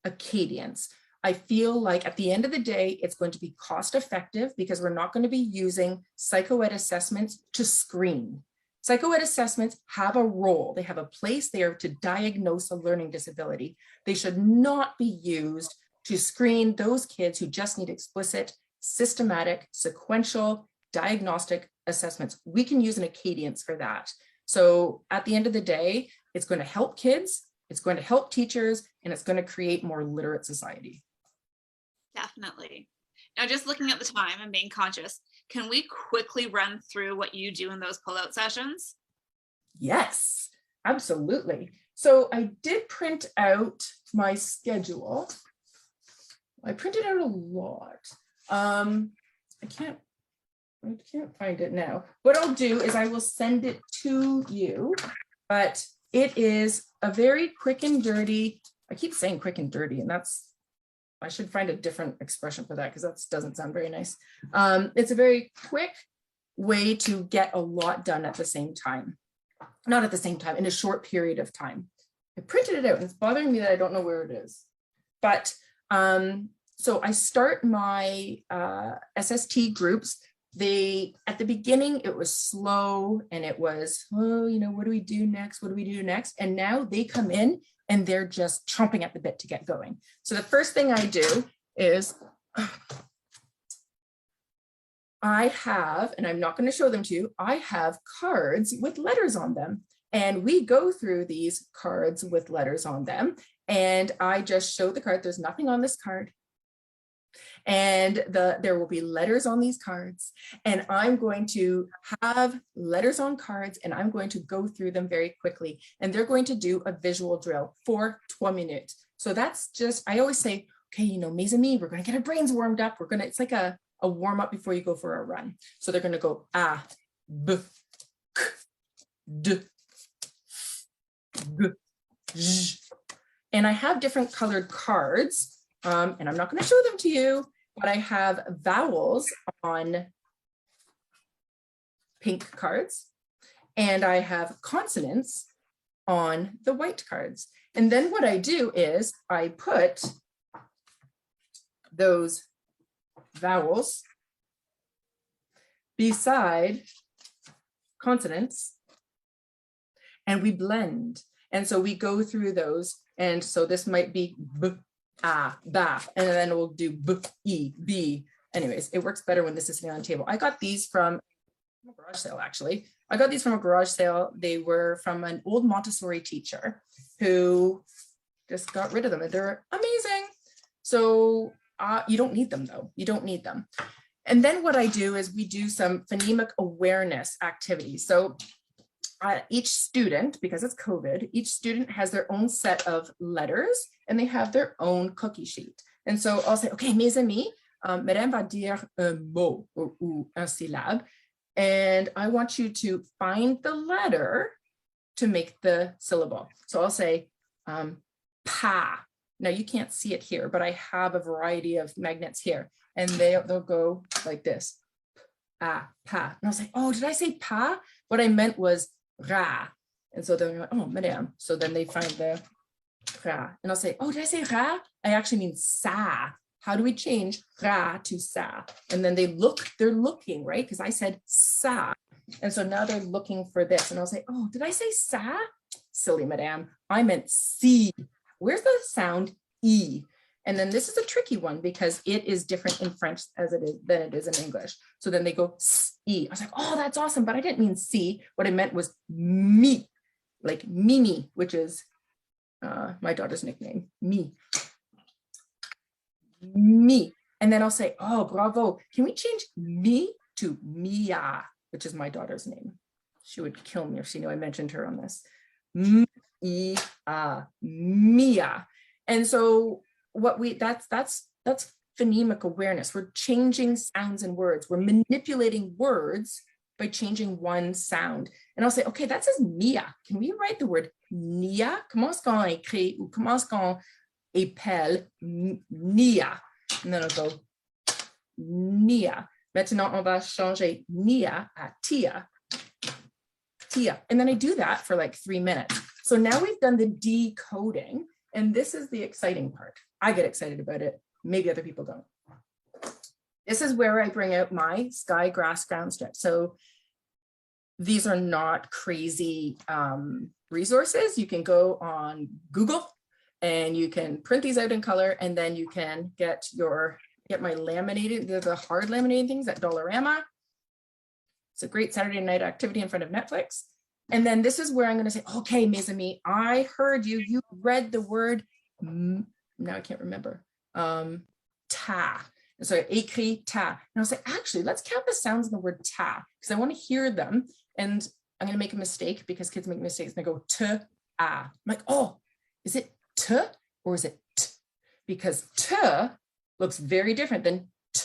Acadience. I feel like at the end of the day, it's going to be cost effective because we're not going to be using psychoed assessments to screen. Psychoed assessments have a role. They have a place there to diagnose a learning disability. They should not be used to screen those kids who just need explicit, systematic, sequential, diagnostic assessments. We can use an Acadience for that. So at the end of the day, it's going to help kids, it's going to help teachers, and it's going to create more literate society. Definitely. Now, just looking at the time and being conscious, can we quickly run through what you do in those pull-out sessions? Yes, absolutely. So I did print out my schedule. I printed out a lot. I can't find it now. What I'll do is I will send it to you, but it is a very quick and dirty, I keep saying quick and dirty, and I should find a different expression for that because that doesn't sound very nice. It's a very quick way to get a lot done at the same time. Not at the same time, in a short period of time. I printed it out and it's bothering me that I don't know where it is. But so I start my SST groups. At the beginning, it was slow and it was, oh, what do we do next? What do we do next? And now they come in and they're just chomping at the bit to get going. So the first thing I do is I have, and I'm not going to show them to you, I have cards with letters on them. And we go through these cards with letters on them. And I just show the card. There's nothing on this card. And there will be letters on these cards. And I'm going to have letters on cards and I'm going to go through them very quickly. And they're going to do a visual drill for 2 minutes. So that's just, I always say, okay, mes amis, we're going to get our brains warmed up. It's like a warm up before you go for a run. So they're going to go, ah, b, k, d, g, j. And I have different colored cards, and I'm not going to show them to you, but I have vowels on pink cards, and I have consonants on the white cards. And then what I do is I put those vowels beside consonants and we blend. And so we go through those. And so this might be b, a, ba, and then we'll do b, e, b. Anyways, it works better when this is sitting on the table. I got these from a garage sale, actually. I got these from a garage sale. They were from an old Montessori teacher who just got rid of them, and they're amazing. So you don't need them though. You don't need them. And then what I do is we do some phonemic awareness activities. So each student, because it's COVID, each student has their own set of letters and they have their own cookie sheet. And so I'll say, okay, mes amis, Madame va dire un mot ou un syllabe. And I want you to find the letter to make the syllable. So I'll say pa. Now you can't see it here, but I have a variety of magnets here, and they'll go like this, pa. And I'll say, oh, did I say pa? What I meant was ra. And so they're like, oh, madame. So then they find the ra, and I'll say, oh, did I say ra? I actually mean sa. How do we change ra to sa? And then they're looking, right? Because I said sa. And so now they're looking for this. And I'll say, oh, did I say sa? Silly madame. I meant si. Where's the sound E? And then this is a tricky one because it is different in French than it is in English. So then they go E. I was like, oh, that's awesome. But I didn't mean C. What I meant was me, like Mimi, which is my daughter's nickname, me. Me. And then I'll say, oh, bravo. Can we change me to Mia, which is my daughter's name? She would kill me if she knew I mentioned her on this. Mia. And so that's phonemic awareness. We're changing sounds and words. We're manipulating words by changing one sound. And I'll say, okay, that says Mia. Can we write the word Nia? Comment est-ce qu'on écrit ou comment est-ce qu'on appelle Nia? And then I'll go Nia. Maintenant, on va changer Nia à Tia. Tia. And then I do that for like 3 minutes. So now we've done the decoding, and this is the exciting part. I get excited about it. Maybe other people don't. This is where I bring out my sky grass ground strip. So these are not crazy resources. You can go on Google and you can print these out in color, and then you can get my laminated, the hard laminated things at Dollarama. It's a great Saturday night activity in front of Netflix. And then this is where I'm going to say, okay, mes amis, I heard you. You read the word, now I can't remember, ta. And so I écrit ta. And I'll say, actually, let's count the sounds in the word ta, because I want to hear them. And I'm going to make a mistake because kids make mistakes. And they go t, a. I'm like, oh, is it t or is it t? Because t looks very different than t.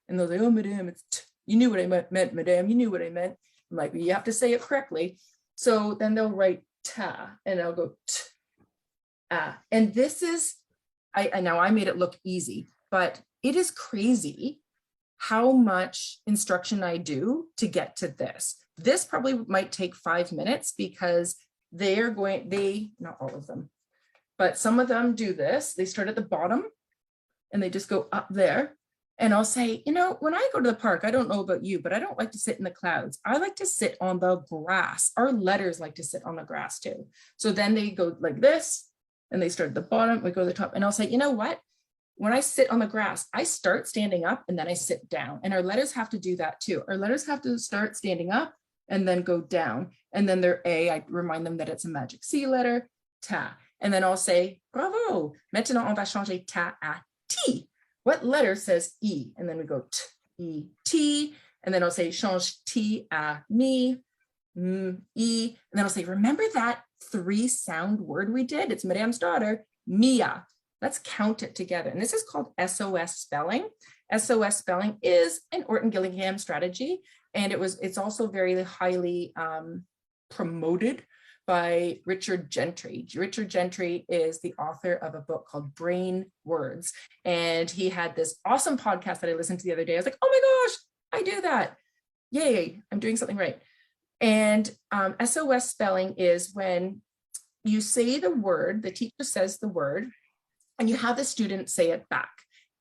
And they'll say, oh, madame, it's t. You knew what I meant, madame. You knew what I meant. I'm like, well, you have to say it correctly. So then they'll write ta, and I'll go t, a. And this is, now I made it look easy, but it is crazy how much instruction I do to get to this. This probably might take 5 minutes because not all of them, but some of them do this. They start at the bottom and they just go up there. And I'll say, when I go to the park, I don't know about you, but I don't like to sit in the clouds. I like to sit on the grass. Our letters like to sit on the grass too. So then they go like this, and they start at the bottom, we go to the top. And I'll say, you know what? When I sit on the grass, I start standing up and then I sit down. And our letters have to do that too. Our letters have to start standing up and then go down. And then their A, I remind them that it's a magic C letter, ta. And then I'll say, bravo. Maintenant, on va changer ta à T. What letter says E? And then we go T, E, T. And then I'll say, change T à me, E. And then I'll say, remember that 3 sound word we did? It's Madame's daughter, Mia. Let's count it together. And this is called SOS Spelling. SOS Spelling is an Orton Gillingham strategy. And it's also very highly promoted by Richard Gentry. Richard Gentry is the author of a book called Brain Words. And he had this awesome podcast that I listened to the other day. I was like, oh my gosh, I do that. Yay, I'm doing something right. And SOS spelling is when you say the word, the teacher says the word, and you have the student say it back.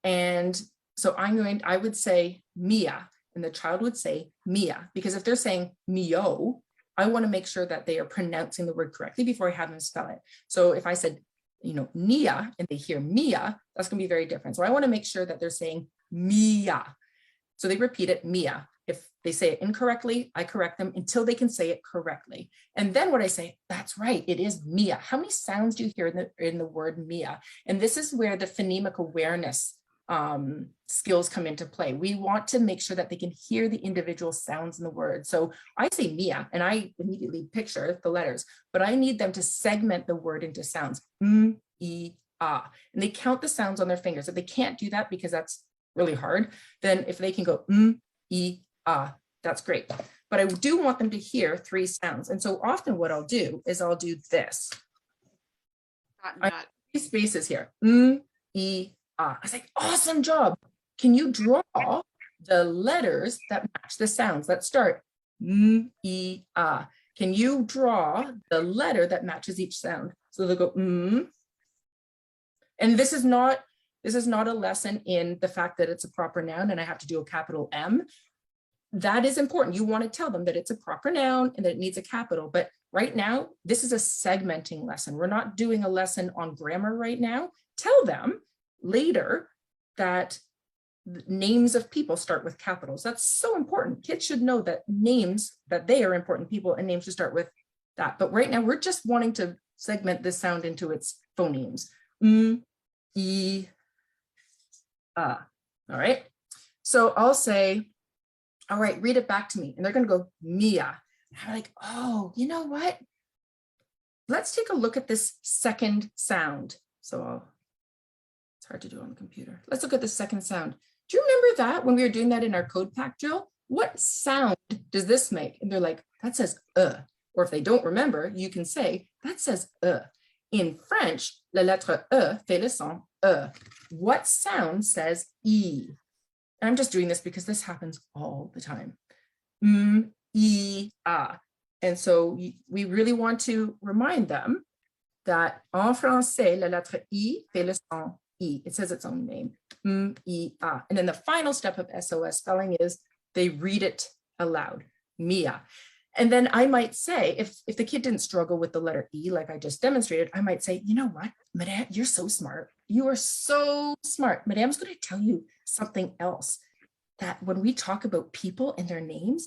And so I would say Mia, and the child would say Mia, because if they're saying Mio, I want to make sure that they are pronouncing the word correctly before I have them spell it. So if I said, Nia, and they hear Mia, that's going to be very different. So I want to make sure that they're saying Mia. So they repeat it, Mia. If they say it incorrectly, I correct them until they can say it correctly. And then what I say, that's right, it is Mia. How many sounds do you hear in the word Mia? And this is where the phonemic awareness skills come into play. We want to make sure that they can hear the individual sounds in the word. So I say Mia, and I immediately picture the letters, but I need them to segment the word into sounds. E, ah. And they count the sounds on their fingers. If they can't do that because that's really hard, then if they can go E, ah, that's great. But I do want them to hear 3 sounds. And so often what I'll do is I'll do this. I have 3 spaces here. E, ah. I was like, awesome job. Can you draw the letters that match the sounds that start E, ah? Can you draw the letter that matches each sound? So they'll go And this is not a lesson in the fact that it's a proper noun and I have to do a capital M. That is important. You want to tell them that it's a proper noun and that it needs a capital. But right now, this is a segmenting lesson. We're not doing a lesson on grammar right now. Tell them later that names of people start with capitals. That's so important. Kids should know that names, that they are important people, and names should start with that. But right now, we're just wanting to segment this sound into its phonemes. E, ah. All right. So I'll say, all right, read it back to me. And they're going to go, Mia. And I'm like, oh, you know what? Let's take a look at this second sound. So it's hard to do on the computer. Let's look at the second sound. Do you remember that when we were doing that in our code pack drill? What sound does this make? And they're like, that says Or if they don't remember, you can say, that says In French, la lettre fait le son What sound says E? And I'm just doing this because this happens all the time. E, ah. And so we really want to remind them that en français, la lettre I fait le son I. It says its own name. I, ah. And then the final step of SOS spelling is they read it aloud. Mia. And then I might say, if the kid didn't struggle with the letter E, like I just demonstrated, I might say, you know what, Madame, you're so smart. You are so smart. Madame's going to tell you something else, that when we talk about people and their names,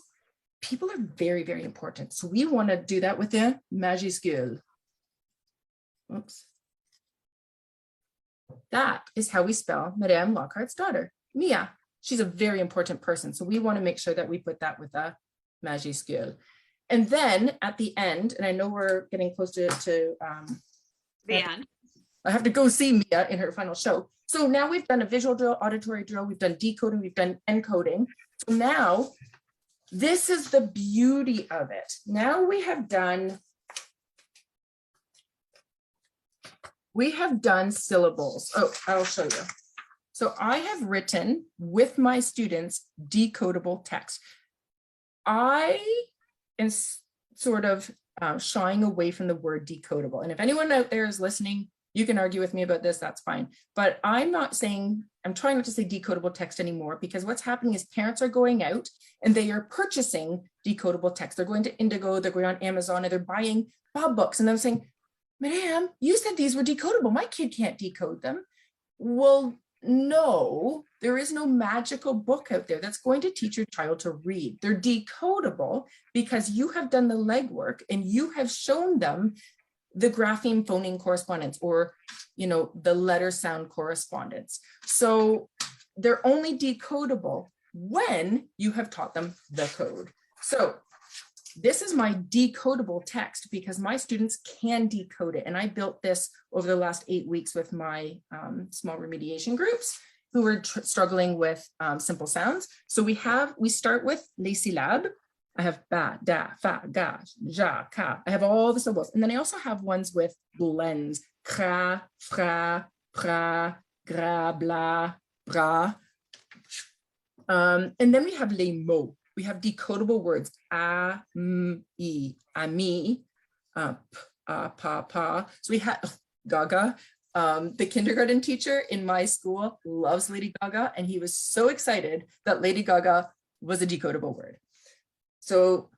people are very, very important. So we want to do that with a majuscule. Oops. That is how we spell Madame Lockhart's daughter, Mia. She's a very important person. So we want to make sure that we put that with a majuscule. And then at the end, and I know we're getting close to the end. I have to go see Mia in her final show. So now we've done a visual drill, auditory drill, we've done decoding, we've done encoding. So now this is the beauty of it. Now we have done syllables. Oh, I'll show you. So I have written with my students decodable text. I am sort of shying away from the word decodable. And if anyone out there is listening, you can argue with me about this, that's fine. But I'm trying not to say decodable text anymore, because what's happening is parents are going out and they are purchasing decodable text. They're going to Indigo, they're going on Amazon, and they're buying Bob books. And I'm saying, Madame, you said these were decodable. My kid can't decode them. Well, no, there is no magical book out there that's going to teach your child to read. They're decodable because you have done the legwork and you have shown them the grapheme phoneme correspondence, or, the letter sound correspondence. So they're only decodable when you have taught them the code. So this is my decodable text because my students can decode it. And I built this over the last 8 weeks with my small remediation groups who were struggling with simple sounds. So we start with les syllabes. I have ba, da, fa, ga, ja, ka. I have all the syllables. And then I also have ones with blends. Kra, fra, pra, gra, bla, bra. And then we have les mots. We have decodable words. A, m, e, ami, p, pa, pa. So we have Gaga. The kindergarten teacher in my school loves Lady Gaga, and he was so excited that Lady Gaga was a decodable word. So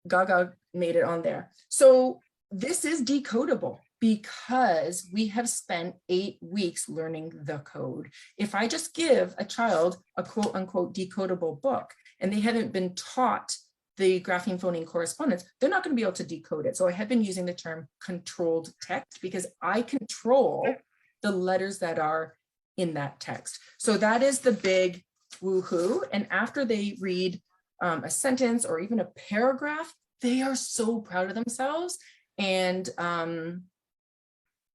Gaga made it on there. So this is decodable because we have spent 8 weeks learning the code. If I just give a child a quote unquote decodable book and they haven't been taught the grapheme phoneme correspondence, they're not going to be able to decode it. So I have been using the term controlled text because I control the letters that are in that text. So that is the big woohoo. And after they read a sentence or even a paragraph, they are so proud of themselves. And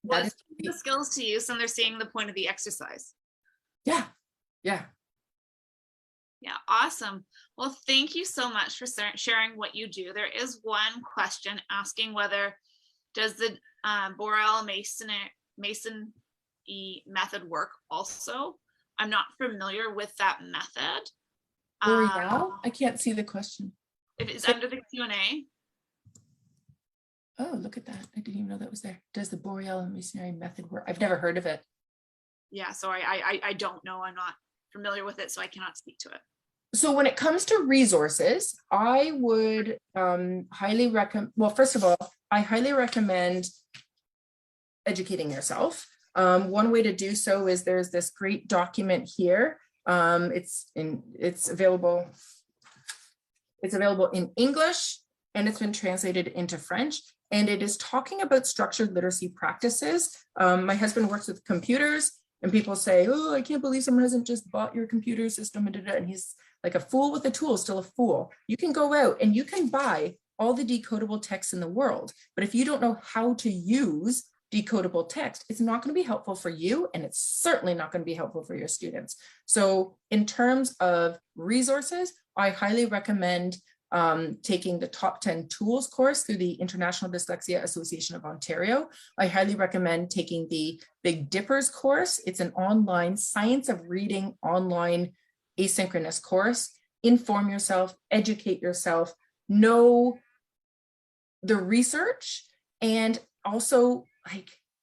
what's the skills to use and they're seeing the point of the exercise. Yeah. Awesome. Well, thank you so much for sharing what you do. There is one question asking whether does the Borel-Mason method work also. I'm not familiar with that method. Borel? I can't see the question. If it's under the Q&A. Oh, look at that. I didn't even know that was there. Does the Borel-Masonry method work? I've never heard of it. Yeah, sorry, I don't know. I'm not familiar with it, so I cannot speak to it. So when it comes to resources, I would highly recommend, well, first of all, I highly recommend educating yourself. One way to do so is there's this great document here. It's available in English and it's been translated into French. And it is talking about structured literacy practices. My husband works with computers and people say, oh, I can't believe someone hasn't just bought your computer system. And he's like, a fool with a tool is still a fool. You can go out and you can buy all the decodable text in the world. But if you don't know how to use decodable text, it's not going to be helpful for you. And it's certainly not going to be helpful for your students. So in terms of resources, I highly recommend taking the top 10 tools course through the International Dyslexia Association of Ontario. I highly recommend taking the Big Dippers course. It's an online science of reading online asynchronous course. Inform yourself, educate yourself, know the research, and also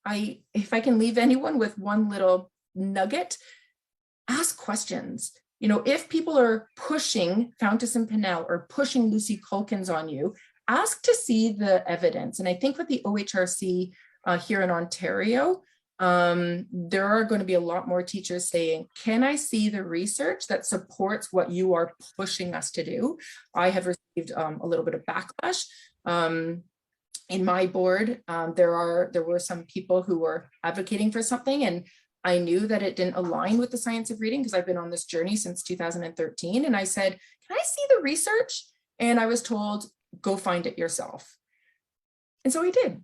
if I can leave anyone with one little nugget, ask questions. You know, if people are pushing Fountas and Pinnell or pushing Lucy Culkins on you, ask to see the evidence. And I think with the OHRC here in Ontario, there are going to be a lot more teachers saying, can I see the research that supports what you are pushing us to do? I have received a little bit of backlash. In my board, there were some people who were advocating for something, and I knew that it didn't align with the science of reading because I've been on this journey since 2013. And I said, can I see the research? And I was told, go find it yourself. And so I did.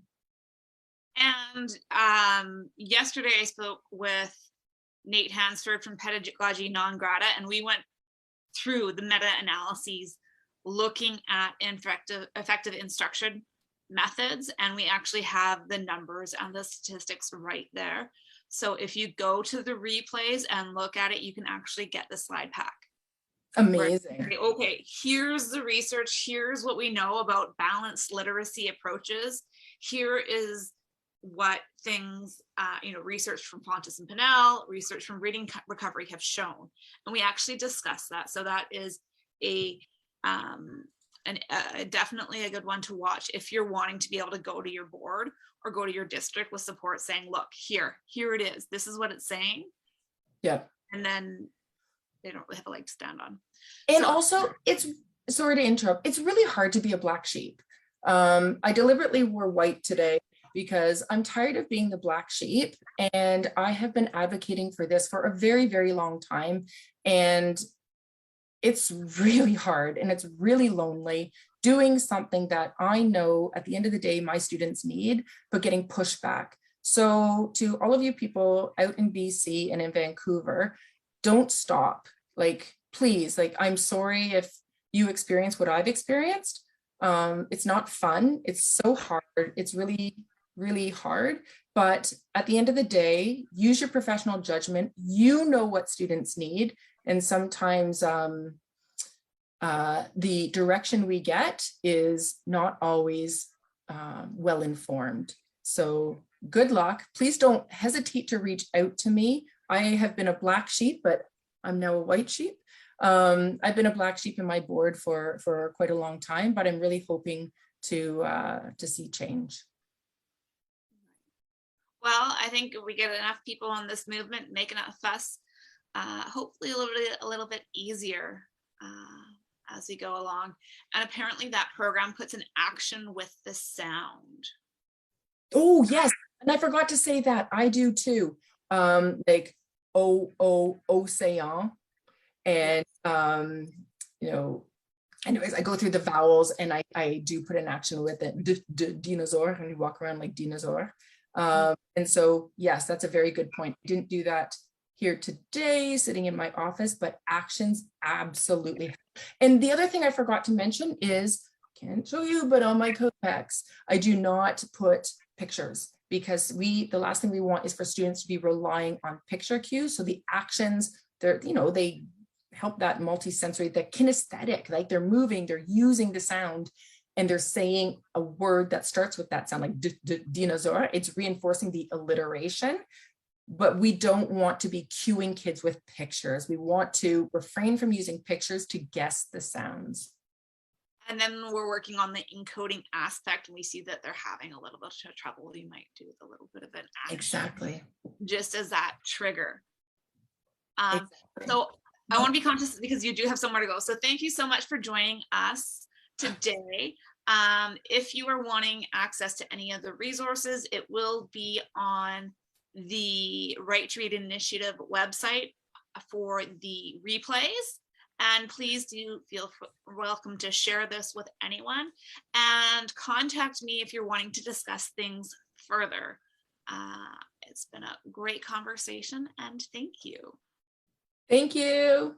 And yesterday I spoke with Nate Hansford from Pedagogy Non Grata, and we went through the meta-analyses looking at effective instruction methods, and we actually have the numbers and the statistics right there. So if you go to the replays and look at it, you can actually get the slide pack. Amazing. Okay, here's the research. Here's what we know about balanced literacy approaches. Here is what things, research from Fountas and Pinnell, research from Reading Recovery have shown. And we actually discuss that. So that is definitely a good one to watch if you're wanting to be able to go to your board or go to your district with support saying, look, here it is. This is what it's saying. Yeah. And then they don't really have a leg to stand on. And also, it's, sorry to interrupt, it's really hard to be a black sheep. I deliberately wore white today because I'm tired of being the black sheep, and I have been advocating for this for a very, very long time. And it's really hard and it's really lonely doing something that I know at the end of the day my students need, but getting pushed back. So to all of you people out in BC and in Vancouver, don't stop. Like, please, like, I'm sorry if you experience what I've experienced. It's not fun. It's so hard. It's really, really hard. But at the end of the day, use your professional judgment. You know what students need. And sometimes the direction we get is not always well informed. So good luck. Please don't hesitate to reach out to me. I have been a black sheep, but I'm now a white sheep. I've been a black sheep in my board for quite a long time, but I'm really hoping to see change. Well, I think we get enough people on this movement making a fuss, hopefully a little bit easier as we go along. And apparently that program puts an action with the sound. Oh, yes. And I forgot to say that. I do too. Like océan. And, you know, anyways, I go through the vowels and I do put an action with it. Dinosaur, and you walk around like dinosaur. And so, yes, that's a very good point. I didn't do that here today, sitting in my office, but actions absolutely. And the other thing I forgot to mention is, can't show you, but on my Codex, I do not put pictures, because the last thing we want is for students to be relying on picture cues. So the actions, they help that multisensory, the kinesthetic, like they're moving, they're using the sound, and they're saying a word that starts with that sound, like dinosaur. It's reinforcing the alliteration, but we don't want to be cueing kids with pictures. We want to refrain from using pictures to guess the sounds. And then we're working on the encoding aspect, and we see that they're having a little bit of trouble. You might do a little bit of an action. Exactly. Just as that trigger. Exactly. So I want to be conscious, because you do have somewhere to go. So thank you so much for joining us today. If you are wanting access to any of the resources, it will be on the Right to Read Initiative website for the replays. And please do feel welcome to share this with anyone, and contact me if you're wanting to discuss things further. It's been a great conversation, and thank you. Thank you.